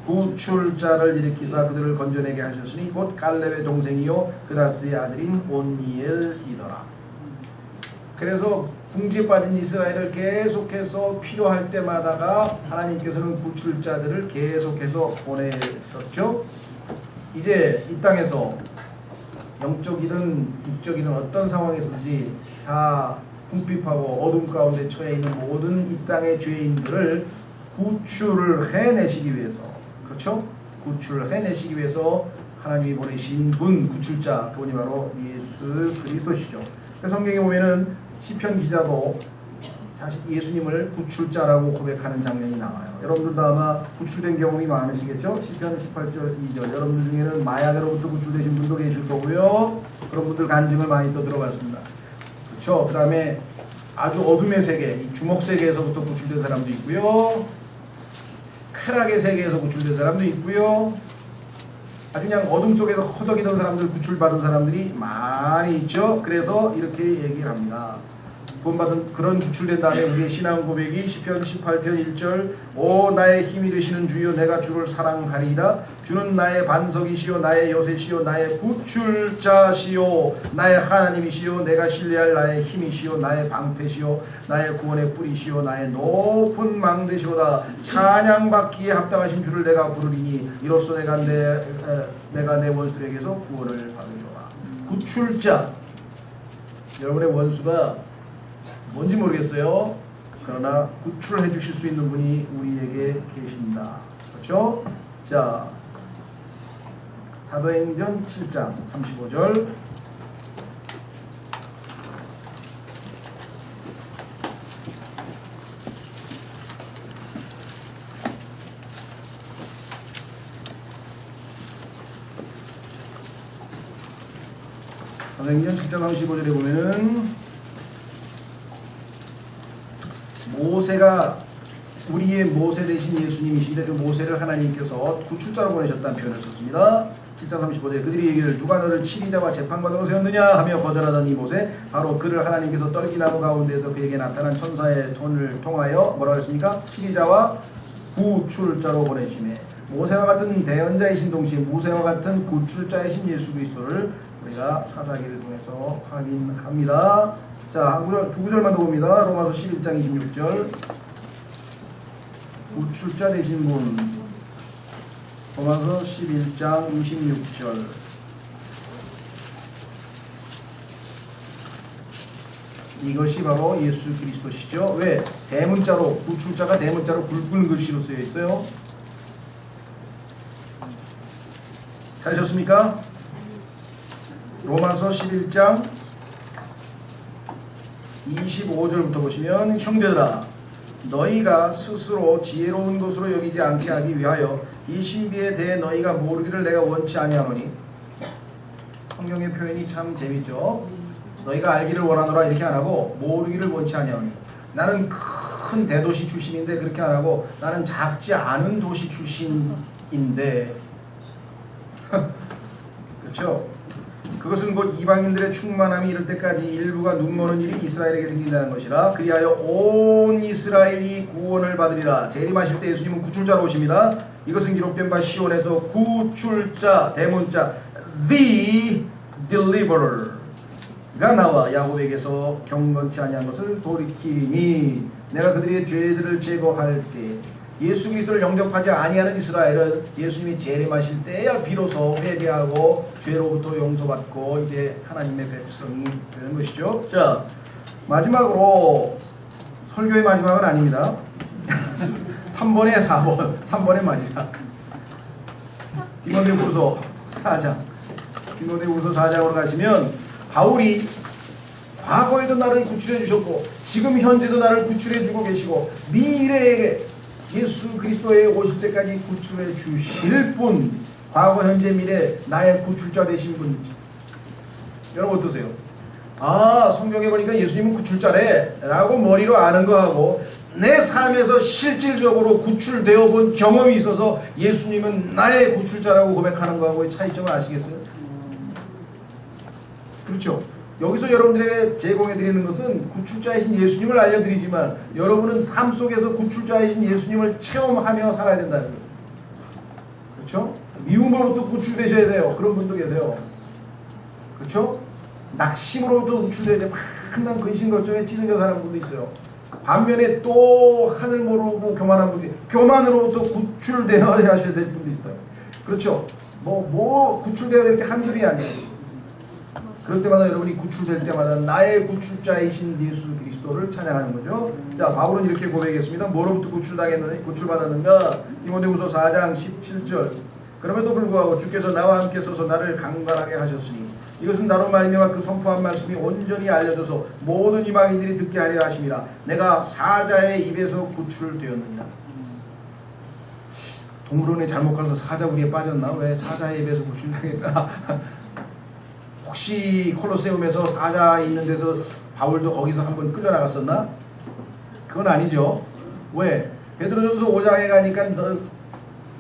구출자를 일으키사 그들을 건져내게 하셨으니 곧 갈렙의 동생이요 그다스의 아들인 온니엘이더라. 그래서 궁지에 빠진 이스라엘을 계속해서 필요할 때마다가 하나님께서는 구출자들을 계속해서 보내셨죠. 이제 이 땅에서 영적이든 육적이든 어떤 상황에서든지 다 궁핍하고 어둠 가운데 처해 있는 모든 이 땅의 죄인들을 구출을 해내시기 위해서, 그렇죠? 구출을 해내시기 위해서 하나님이 보내신 분, 구출자, 그분이 바로 예수 그리스도시죠. 성경에 보면은 시편 기자도 예수님을 구출자라고 고백하는 장면이 나와요. 여러분들도 아마 구출된 경험이 많으시겠죠? 시편 18절 2절. 여러분들 중에는 마약으로부터 구출되신 분도 계실 거고요. 그런 분들 간증을 많이 또 들어봤습니다. 그렇죠? 그 다음에 아주 어둠의 세계, 이 주먹 세계에서부터 구출된 사람도 있고요. 쾌락의 세계에서 구출된 사람도 있고요. 아주 그냥 어둠 속에서 허덕이던 사람들, 구출받은 사람들이 많이 있죠. 그래서 이렇게 얘기를 합니다. 구원받은 그런 구출된 다음에 우리의 신앙 고백이 시편 18편 1절 오 나의 힘이 되시는 주여 내가 주를 사랑하리이다. 주는 나의 반석이시요 나의 요새시요 나의 구출자시요 나의 하나님이시요 내가 신뢰할 나의 힘이시요 나의 방패시요 나의 구원의 뿌리시요 나의 높은 망대시로다. 찬양받기에 합당하신 주를 내가 부르리니 이로써 내가 내 원수들에게서 구원을 받으리라. 구출자. 여러분의 원수가 뭔지 모르겠어요. 그러나 구출해 주실 수 있는 분이 우리에게 계십니다. 그렇죠? 자, 사도행전 7장 35절. 사도행전 7장 35절에 보면은 모세가 우리의 모세 대신 예수님이신데 그 모세를 하나님께서 구출자로 보내셨다는 표현을 썼습니다. 7장 35절에 그들이 얘기를 누가 너를 치리자와 재판관으로 세웠느냐 하며 거절하던 이 모세 바로 그를 하나님께서 떨기나무 가운데서 그에게 나타난 천사의 손을 통하여 뭐라고 했습니까? 치리자와 구출자로 보내심에 모세와 같은 대언자이신 동시에 모세와 같은 구출자이신 예수 그리스도를 우리가 사사기를 통해서 확인합니다. 자, 두 구절만 더 봅니다. 로마서 11장 26절. 구출자 되신 분. 로마서 11장 26절. 이것이 바로 예수 그리스도시죠. 왜? 대문자로, 구출자가 대문자로 굵은 글씨로 쓰여 있어요. 찾으셨습니까? 로마서 11장 25절부터 보시면 형제들아 너희가 스스로 지혜로운 것으로 여기지 않게 하기 위하여 이 신비에 대해 너희가 모르기를 내가 원치 아니하노니 성경의 표현이 참 재밌죠. 너희가 알기를 원하노라 이렇게 안하고 모르기를 원치 아니하노니 나는 큰 대도시 출신인데 그렇게 안하고 나는 작지 않은 도시 출신인데 그렇죠. 그것은 곧 이방인들의 충만함이 이를 때까지 일부가 눈머는 일이 이스라엘에게 생긴다는 것이라. 그리하여 온 이스라엘이 구원을 받으리라. 재림하실 때 예수님은 구출자로 오십니다. 이것은 기록된 바 시온에서 구출자 대문자 The Deliverer가 나와 야곱에게서 경건치 아니한 것을 돌이키니 내가 그들의 죄들을 제거할 때 예수 그리스도를 영접하지 아니하는 이스라엘은 예수님이 재림하실 때야 비로소 회개하고 죄로부터 용서받고 이제 하나님의 백성이 되는 것이죠. 자, 마지막으로 설교의 마지막은 아닙니다. 3번에 4번 3번의 마지막 디모데후서 4장 디모데후서 4장으로 가시면 바울이 과거에도 나를 구출해 주셨고 지금 현재도 나를 구출해 주고 계시고 미래에 예수 그리스도에 오실 때까지 구출해 주실 분, 과거 현재 미래 나의 구출자 되신 분이지. 여러분 어떠세요? 아, 성경에 보니까 예수님은 구출자래 라고 머리로 아는 거하고 내 삶에서 실질적으로 구출되어 본 경험이 있어서 예수님은 나의 구출자라고 고백하는 거하고의 차이점을 아시겠어요? 그렇죠? 여기서 여러분들에게 제공해드리는 것은 구출자이신 예수님을 알려드리지만 여러분은 삶 속에서 구출자이신 예수님을 체험하며 살아야 된다는 거예요. 그렇죠? 미움으로부터 구출되셔야 돼요. 그런 분도 계세요. 그렇죠? 낙심으로부터 구출돼야 돼요. 막 근심걱정에 찌들려 사는 분도 있어요. 반면에 또 하늘 모르고 교만한 분이 교만으로부터 구출되어야 하셔야 될 분도 있어요. 그렇죠? 구출되어야 될 게 한둘이 아니에요. 그럴 때마다 여러분이 구출될 때마다 나의 구출자이신 예수 그리스도를 찬양하는 거죠. 자, 바울은 이렇게 고백했습니다. 뭐로부터 구출받았는가? 디모데후서 4장 17절. 그럼에도 불구하고 주께서 나와 함께 서서 나를 강건하게 하셨으니 이것은 나로 말미암아 그 선포한 말씀이 온전히 알려져서 모든 이방인들이 듣게 하려 하심이라. 내가 사자의 입에서 구출되었느니라. 동물원에 잘못 가서 사자 우리에 빠졌나? 왜 사자의 입에서 구출당했나? 혹시 콜로세움에서 사자 있는 데서 바울도 거기서 한번 끌려나갔었나? 그건 아니죠. 왜? 베드로전서 5장에 가니까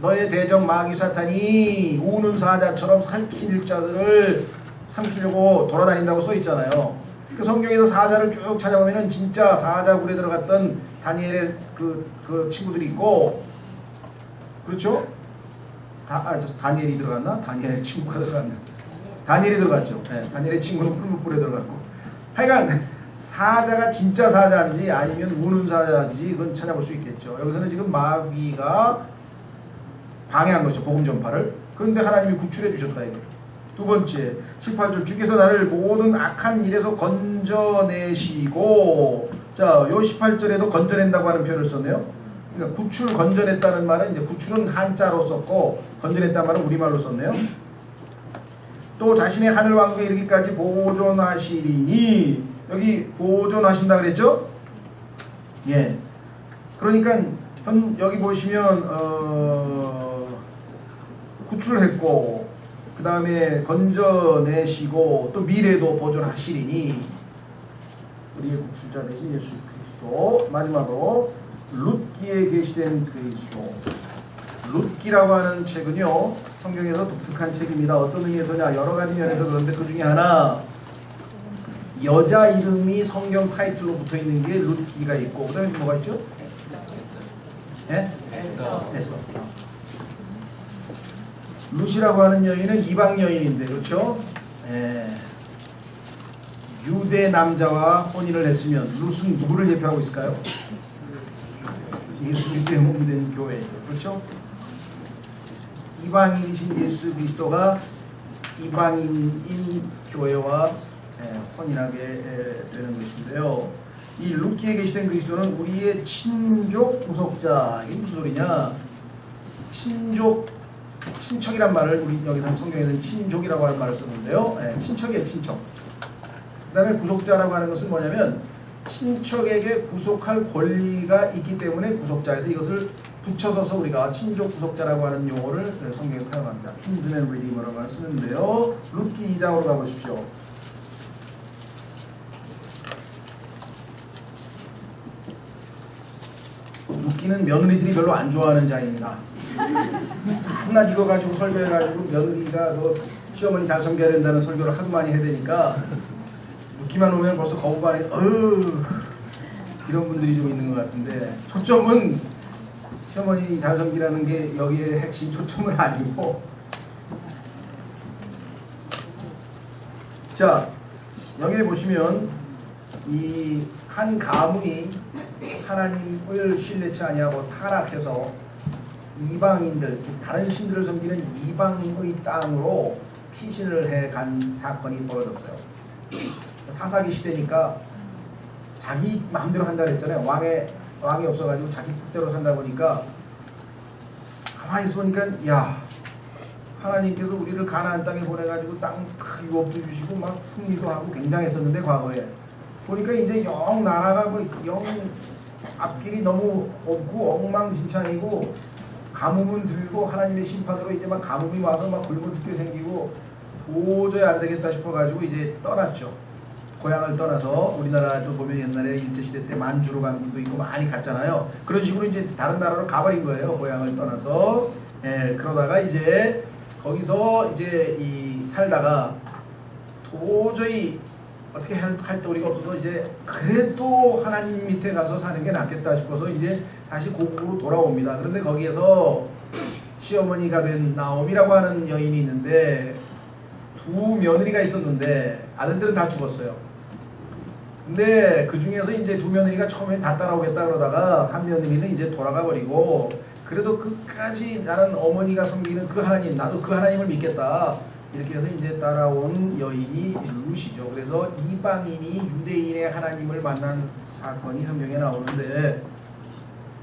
너의 대적 마귀 사탄이 우는 사자처럼 삼킬 자들을 삼키려고 돌아다닌다고 써있잖아요. 그 성경에서 사자를 쭉 찾아보면은 진짜 사자 굴에 들어갔던 다니엘의 그 친구들이 있고, 그렇죠? 다니엘이 들어갔나? 다니엘의 친구가 들어갔나? 다니엘이 들어갔죠. 네, 다니엘의 친구는 풀무불에 들어갔고. 하여간 사자가 진짜 사자인지 아니면 우는 사자인지 그건 찾아볼 수 있겠죠. 여기서는 지금 마귀가 방해한 거죠. 복음 전파를. 그런데 하나님이 구출해 주셨다 이거. 두 번째 18절 주께서 나를 모든 악한 일에서 건져내시고, 자, 요 18절에도 건져낸다고 하는 표현을 썼네요. 그러니까 구출 건져냈다는 말은 이제 구출은 한자로 썼고 건져냈다는 말은 우리말로 썼네요. 또 자신의 하늘 왕국에 이르기까지 보존하시리니, 여기 보존하신다 그랬죠? 예. 그러니까 여기 보시면 구출했고 그 다음에 건져내시고 또 미래도 보존하시리니 우리의 구출자 되신 예수 그리스도. 마지막으로 룻기에 계시된 그리스도. 룻기라고 하는 책은요 성경에서 독특한 책입니다. 어떤 의미에서냐, 여러 가지 면에서 그런데 그 중에 하나, 여자 이름이 성경 타이틀로 붙어 있는 게 룻기가 있고, 그 다음에 뭐가 있죠? 예? 에스더. 룻이라고 하는 여인은 이방 여인인데, 그렇죠? 예. 유대 남자와 혼인을 했으면 룻은 누구를 대표하고 있을까요? 예수 그리스도의 몸이 된 교회죠. 그렇죠? 이방인이신 예수 그리스도가 이방인인 교회와 혼인하게 되는 것인데요. 이 룻기에 계시된 그리스도는 우리의 친족 구속자. 이게 무슨 소리냐? 친척이란 말을 우리 여기서 성경에는 친족이라고 하는 말을 썼는데요. 친척이에요, 친척. 그 다음에 구속자라고 하는 것은 뭐냐면 친척에게 구속할 권리가 있기 때문에 구속자에서 이것을 붙여서서 우리가 친족 구속자라고 하는 용어를 성경에 사용합니다. 킨즈맨 리디머라고 하는 쓰는데요. 룻기 2장으로 가보십시오. 룻기는 며느리들이 별로 안 좋아하는 자입니다. 한낱 이거 가지고 설교해가지고 며느리가 시어머니 잘 섬겨야 된다는 설교를 하도 많이 해야 되니까 룻기만 오면 벌써 거부반에 이런 분들이 좀 있는 것 같은데, 초점은 시어머니 잘 섬기라는 게 여기에 핵심 초점은 아니고, 자, 여기에 보시면 이 한 가문이 하나님을 신뢰치 아니하고 타락해서 이방인들, 다른 신들을 섬기는 이방의 땅으로 피신을 해간 사건이 벌어졌어요. 사사기 시대니까 자기 마음대로 한다 그랬잖아요. 왕이 없어가지고 자기 뜻대로 산다 보니까 가만히 있으니까, 야, 하나님께서 우리를 가나안 땅에 보내가지고 땅 유업도 주시고 막 승리도 하고 굉장했었는데, 과거에 보니까 이제 영 나라가 영 앞길이 너무 없고 엉망진창이고, 가뭄은 들고 하나님의 심판으로 이제 막 가뭄이 와서 막 굶어 죽게 생기고 도저히 안 되겠다 싶어가지고 이제 떠났죠. 고향을 떠나서, 우리나라도 보면 옛날에 일제시대 때 만주로 간 분도 있고 많이 갔잖아요. 그런 식으로 이제 다른 나라로 가버린 거예요. 고향을 떠나서. 그러다가 이제 거기서 이제 살다가 도저히 어떻게 할 도리가 없어서 이제 그래도 하나님 밑에 가서 사는 게 낫겠다 싶어서 이제 다시 고국으로 돌아옵니다. 그런데 거기에서 시어머니가 된 나옴이라고 하는 여인이 있는데, 두 며느리가 있었는데 아들들은 다 죽었어요. 근데 그 중에서 이제 두 며느리가 처음에 다 따라오겠다 그러다가 한 며느리는 이제 돌아가 버리고, 그래도 끝까지 나는 어머니가 섬기는 그 하나님, 나도 그 하나님을 믿겠다. 이렇게 해서 이제 따라온 여인이 룻이죠. 그래서 이방인이 유대인의 하나님을 만난 사건이 성경에 나오는데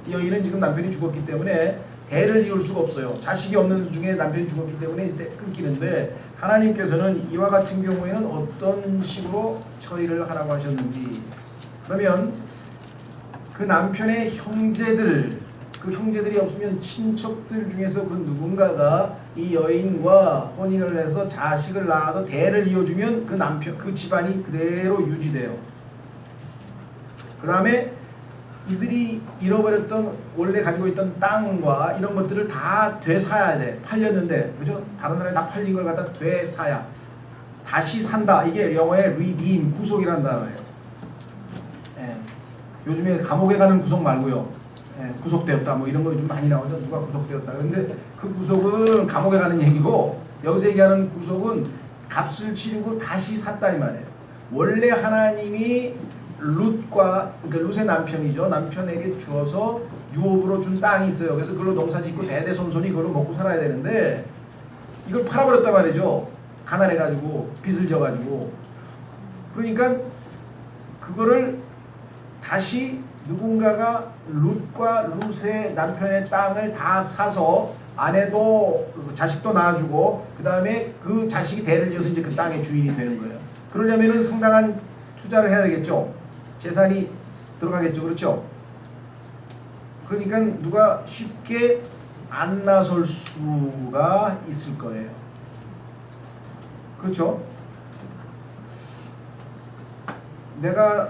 이 여인은 지금 남편이 죽었기 때문에 대를 이을 수가 없어요. 자식이 없는 중에 남편이 죽었기 때문에 이때 끊기는데 하나님께서는 이와 같은 경우에는 어떤 식으로 처리를 하라고 하셨는지 그러면 그 남편의 형제들 그 형제들이 없으면 친척들 중에서 그 누군가가 이 여인과 혼인을 해서 자식을 낳아서 대를 이어주면 그 남편 그 집안이 그대로 유지돼요. 그 다음에 이들이 잃어버렸던 원래 가지고 있던 땅과 이런 것들을 다 되사야 돼. 팔렸는데 그죠? 다른 사람이 다 팔린 걸 갖다 되사야 다시 산다. 이게 영어의 redeem 구속이라는 단어예요. 예. 요즘에 감옥에 가는 구속 말고요. 예, 구속되었다 뭐 이런 거 요즘 많이 나오죠. 누가 구속되었다. 그런데 그 구속은 감옥에 가는 얘기고 여기서 얘기하는 구속은 값을 치르고 다시 샀다 이 말이에요. 원래 하나님이 룻과 그러니까 룻의 남편이죠. 남편에게 주어서 유업으로 준 땅이 있어요. 그래서 그걸로 농사짓고 대대손손이 그걸로 먹고 살아야 되는데 이걸 팔아버렸단 말이죠. 가난해가지고 빚을 져가지고 그러니까 그거를 다시 누군가가 룻과 룻의 남편의 땅을 다 사서 아내도 자식도 낳아주고 그 다음에 그 자식이 대를 이어서 이제 그 땅의 주인이 되는 거예요. 그러려면은 상당한 투자를 해야 되겠죠. 재산이 들어가겠죠. 그렇죠? 그러니까 누가 쉽게 안 나설 수가 있을 거예요. 그렇죠? 내가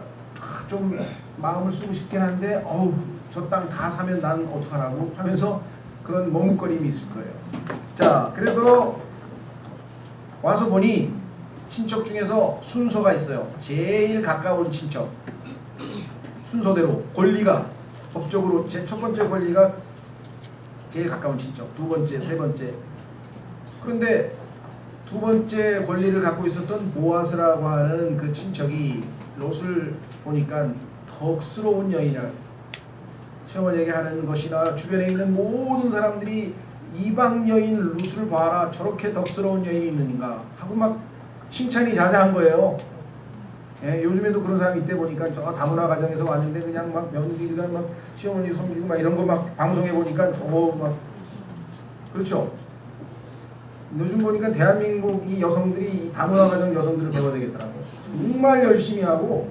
좀 마음을 쓰고 싶긴 한데 어우 저 땅 다 사면 난 어떡하라고 하면서 그런 머뭇거림이 있을 거예요. 자, 그래서 와서 보니 친척 중에서 순서가 있어요. 제일 가까운 친척 순서대로 권리가 법적으로 첫 번째 권리가 제일 가까운 친척, 두 번째, 세 번째. 그런데 두 번째 권리를 갖고 있었던 보아스라고 하는 그 친척이 롯을 보니까 덕스러운 여인이라 시어머니에게 하는 것이나 주변에 있는 모든 사람들이 이방 여인 룻을 봐라 저렇게 덕스러운 여인이 있는가 하고 막 칭찬이 자자한 거예요. 예, 요즘에도 그런 사람이 있대 보니까 저 다문화 가정에서 왔는데 그냥 막 며느리가 막 시어머니 섬기고 막 이런 거 막 방송에 보니까 막 그렇죠. 요즘 보니까 대한민국 이 여성들이 이 다문화 가정 여성들을 배워야 되겠더라고요. 정말 열심히 하고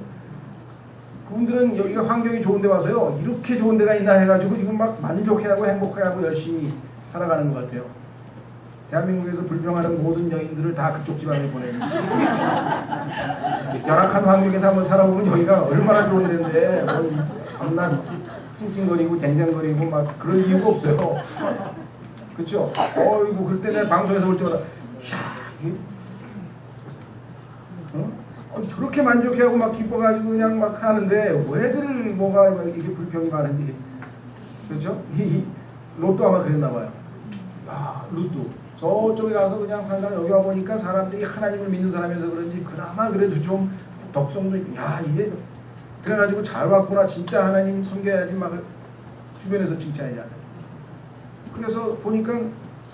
그분들은 여기가 환경이 좋은 데 와서요 이렇게 좋은 데가 있나 해가지고 지금 막 만족해하고 행복해하고 열심히 살아가는 것 같아요. 대한민국에서 불평하는 모든 여인들을 다 그쪽 지방에 보내는 열악한 환경에서 한번 살아보면 여기가 얼마나 좋은 데인데 밤낮 찡찡거리고 쟁쟁거리고 막 그럴 이유가 없어요. 그렇죠? 어이구 그럴 때 내가 방송에서 볼 때마다 야 이게 저렇게 만족해하고 막 기뻐가지고 그냥 막 하는데 왜들 뭐가 이게 불평이 많은지 그렇죠? 이 롯도 아마 그랬나봐요. 야 롯도 저쪽에 가서 그냥 살다가 여기 와보니까 사람들이 하나님을 믿는 사람이어서 그런지 그나마 그래도 좀 덕성도 있고 야 이게 그래가지고 잘 왔구나 진짜 하나님 섬겨야지 막 주변에서 칭찬이잖아요. 그래서 보니까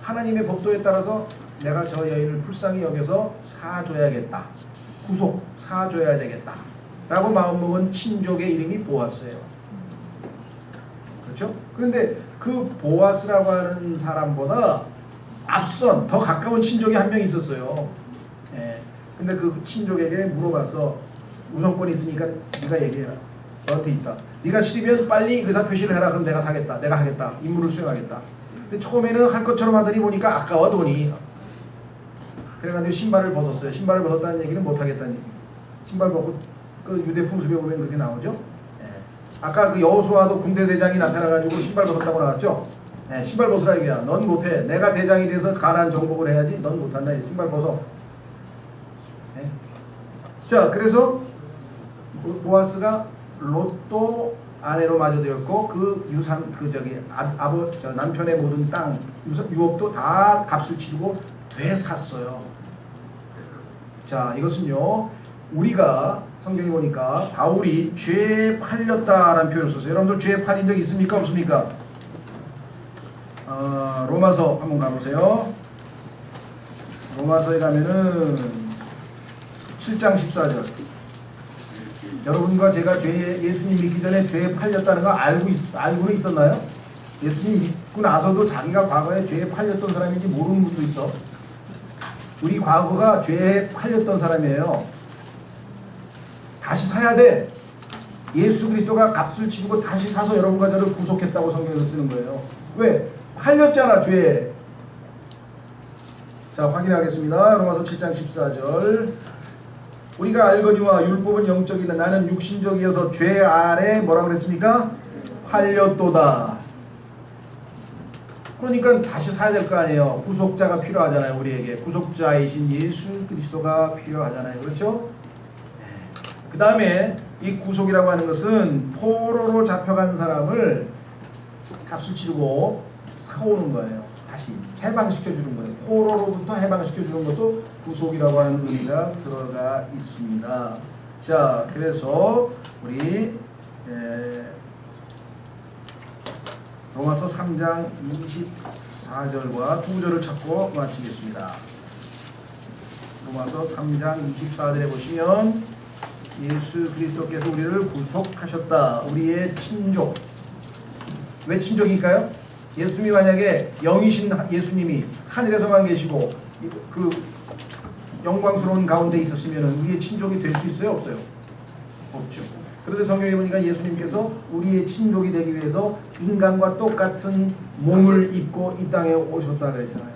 하나님의 법도에 따라서 내가 저 여인을 불쌍히 여겨서 사줘야겠다. 구속 사줘야 되겠다. 라고 마음먹은 친족의 이름이 보아스예요. 그렇죠? 그런데 그 보아스라고 하는 사람보다 앞선 더 가까운 친족이 한 명 있었어요. 예. 근데 그 친족에게 물어봤어. 우선권이 있으니까 네가 얘기해라. 너한테 있다. 네가 싫으면 빨리 의사 표시를 해라. 그럼 내가 사겠다. 내가 하겠다. 임무를 수행하겠다. 근데 처음에는 할 것처럼 하더니 보니까 아까워 돈이. 그래가지고 신발을 벗었어요. 신발을 벗었다는 얘기는 못하겠다는 얘기. 신발 벗고 그 유대 풍습에 보면 그렇게 나오죠. 예. 아까 그 여호수아도 군대 대장이 나타나가지고 신발 벗었다고 나왔죠. 예, 신발 벗으라 얘기야. 넌 못해. 내가 대장이 돼서 가난 정복을 해야지. 넌 못한다. 신발 벗어. 예. 자, 그래서 보아스가 롯도 아내로 맞아들였고 그 유산 그 저기 남편의 모든 땅 유업도 다 값을 치르고 되샀어요. 자, 이것은요 우리가 성경에 보니까 바울이 죄에 팔렸다라는 표현을 썼어요. 여러분들 죄에 팔린 적 있습니까? 없습니까? 로마서 한번 가보세요. 로마서에 가면은 7장 14절. 여러분과 제가 예수님 믿기 전에 죄에 팔렸다는 거 알고는 있었나요? 예수님 믿고 나서도 자기가 과거에 죄에 팔렸던 사람인지 모르는 분도 있어. 우리 과거가 죄에 팔렸던 사람이에요. 다시 사야 돼. 예수 그리스도가 값을 치르고 다시 사서 여러분과 저를 구속했다고 성경에서 쓰는 거예요. 왜? 팔렸잖아, 죄에. 자, 확인하겠습니다. 로마서 7장 14절. 우리가 알거니와 율법은 영적이나 나는 육신적이어서 죄 아래 뭐라고 그랬습니까? 팔렸도다. 그러니까 다시 사야 될 거 아니에요. 구속자가 필요하잖아요. 우리에게 구속자이신 예수 그리스도가 필요하잖아요. 그렇죠? 그 다음에 이 구속이라고 하는 것은 포로로 잡혀간 사람을 값을 치르고 사오는 거예요. 다시 해방시켜주는 거예요. 포로로부터 해방시켜주는 것도 구속이라고 하는 의미가 들어가 있습니다. 자, 그래서 우리 로마서 3장 24절과 2절을 찾고 마치겠습니다. 로마서 3장 24절에 보시면 예수 그리스도께서 우리를 구속하셨다. 우리의 친족. 왜 친족일까요? 예수님이 만약에 영이신 예수님이 하늘에서만 계시고 그 영광스러운 가운데 있었으면 우리의 친족이 될 수 있어요? 없어요? 없죠. 그런데 성경에 보니까 예수님께서 우리의 친족이 되기 위해서 인간과 똑같은 몸을 입고 이 땅에 오셨다 그랬잖아요.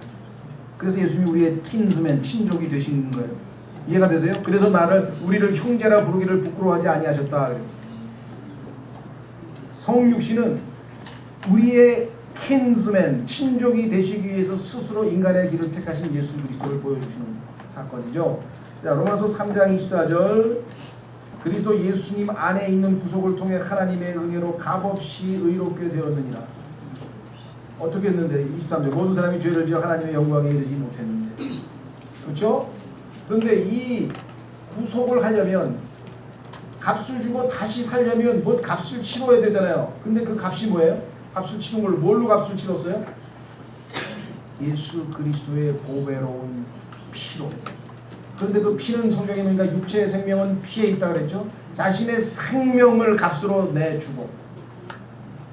그래서 예수님이 우리의 킨스맨, 친족이 되신 거예요. 이해가 되세요? 그래서 우리를 형제라 부르기를 부끄러워하지 아니하셨다 그래요. 성육신은 우리의 킨스맨, 친족이 되시기 위해서 스스로 인간의 길을 택하신 예수 그리스도를 보여주시는 사건이죠. 자, 로마서 3장 24절. 그리스도 예수님 안에 있는 구속을 통해 하나님의 은혜로 값없이 의롭게 되었느니라. 어떻게 했는데? 23절. 모든 사람이 죄를 지어 하나님의 영광에 이르지 못했는데. 그렇죠? 그런데 이 구속을 하려면 값을 주고 다시 살려면 뭐 값을 치러야 되잖아요. 근데 그 값이 뭐예요? 값을 치른 걸 뭘로 값을 치렀어요? 예수 그리스도의 보배로운 피로. 그런데 그 피는 성경에 보니까 육체의 생명은 피에 있다 그랬죠. 자신의 생명을 값으로 내주고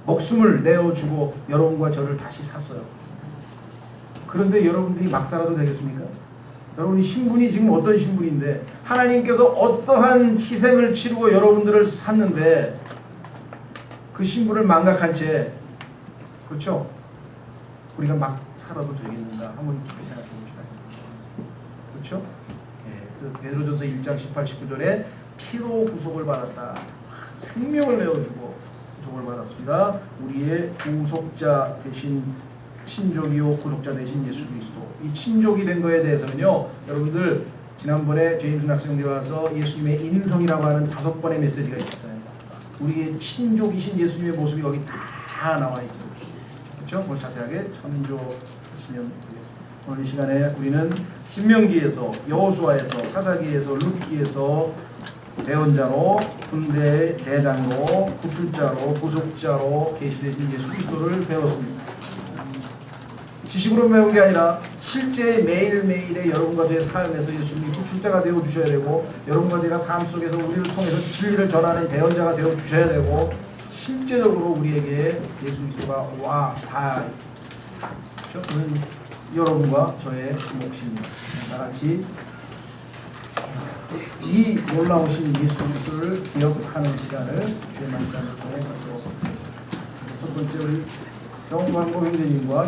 목숨을 내어주고 여러분과 저를 다시 샀어요. 그런데 여러분들이 막 살아도 되겠습니까? 여러분이 신분이 지금 어떤 신분인데 하나님께서 어떠한 희생을 치르고 여러분들을 샀는데 그 신분을 망각한 채, 그렇죠? 우리가 막 살아도 되겠는가 한번 깊이 생각해 봅시다. 그렇죠? 그 베드로전서 1장 18, 19절에 피로 구속을 받았다. 생명을 내어주고 구속을 받았습니다. 우리의 구속자 되신 친족이요 구속자 되신 예수 그리스도. 이 친족이 된 거에 대해서는요, 여러분들 지난번에 제임스 낙성대 와서 예수님의 인성이라고 하는 5번의 메시지가 있었잖아요. 우리의 친족이신 예수님의 모습이 거기 다 나와 있죠. 그렇죠? 뭐 자세하게 참조하시면 되겠습니다. 오늘 이 시간에 우리는 신명기에서, 여호수아에서, 사사기에서, 룻기에서 대언자로, 군대의 대장으로, 구출자로, 구속자로 계시되신 예수 그리스도를 배웠습니다. 지식으로 배운 게 아니라 실제 매일매일의 여러분과 저의 삶에서 예수님이 구출자가 되어주셔야 되고, 여러분과 제가 삶 속에서 우리를 통해서 진리를 전하는 대언자가 되어주셔야 되고, 실제적으로 우리에게 예수 그리스도가 와 닿아야 그는 여러분과 저의 몫입니다. 다같이 이 놀라우신 예수 그리스도를 기억하는 시간을 주의 말씀을 통해 갖도록 하겠습니다. 첫 번째 우리 정광고 형제님과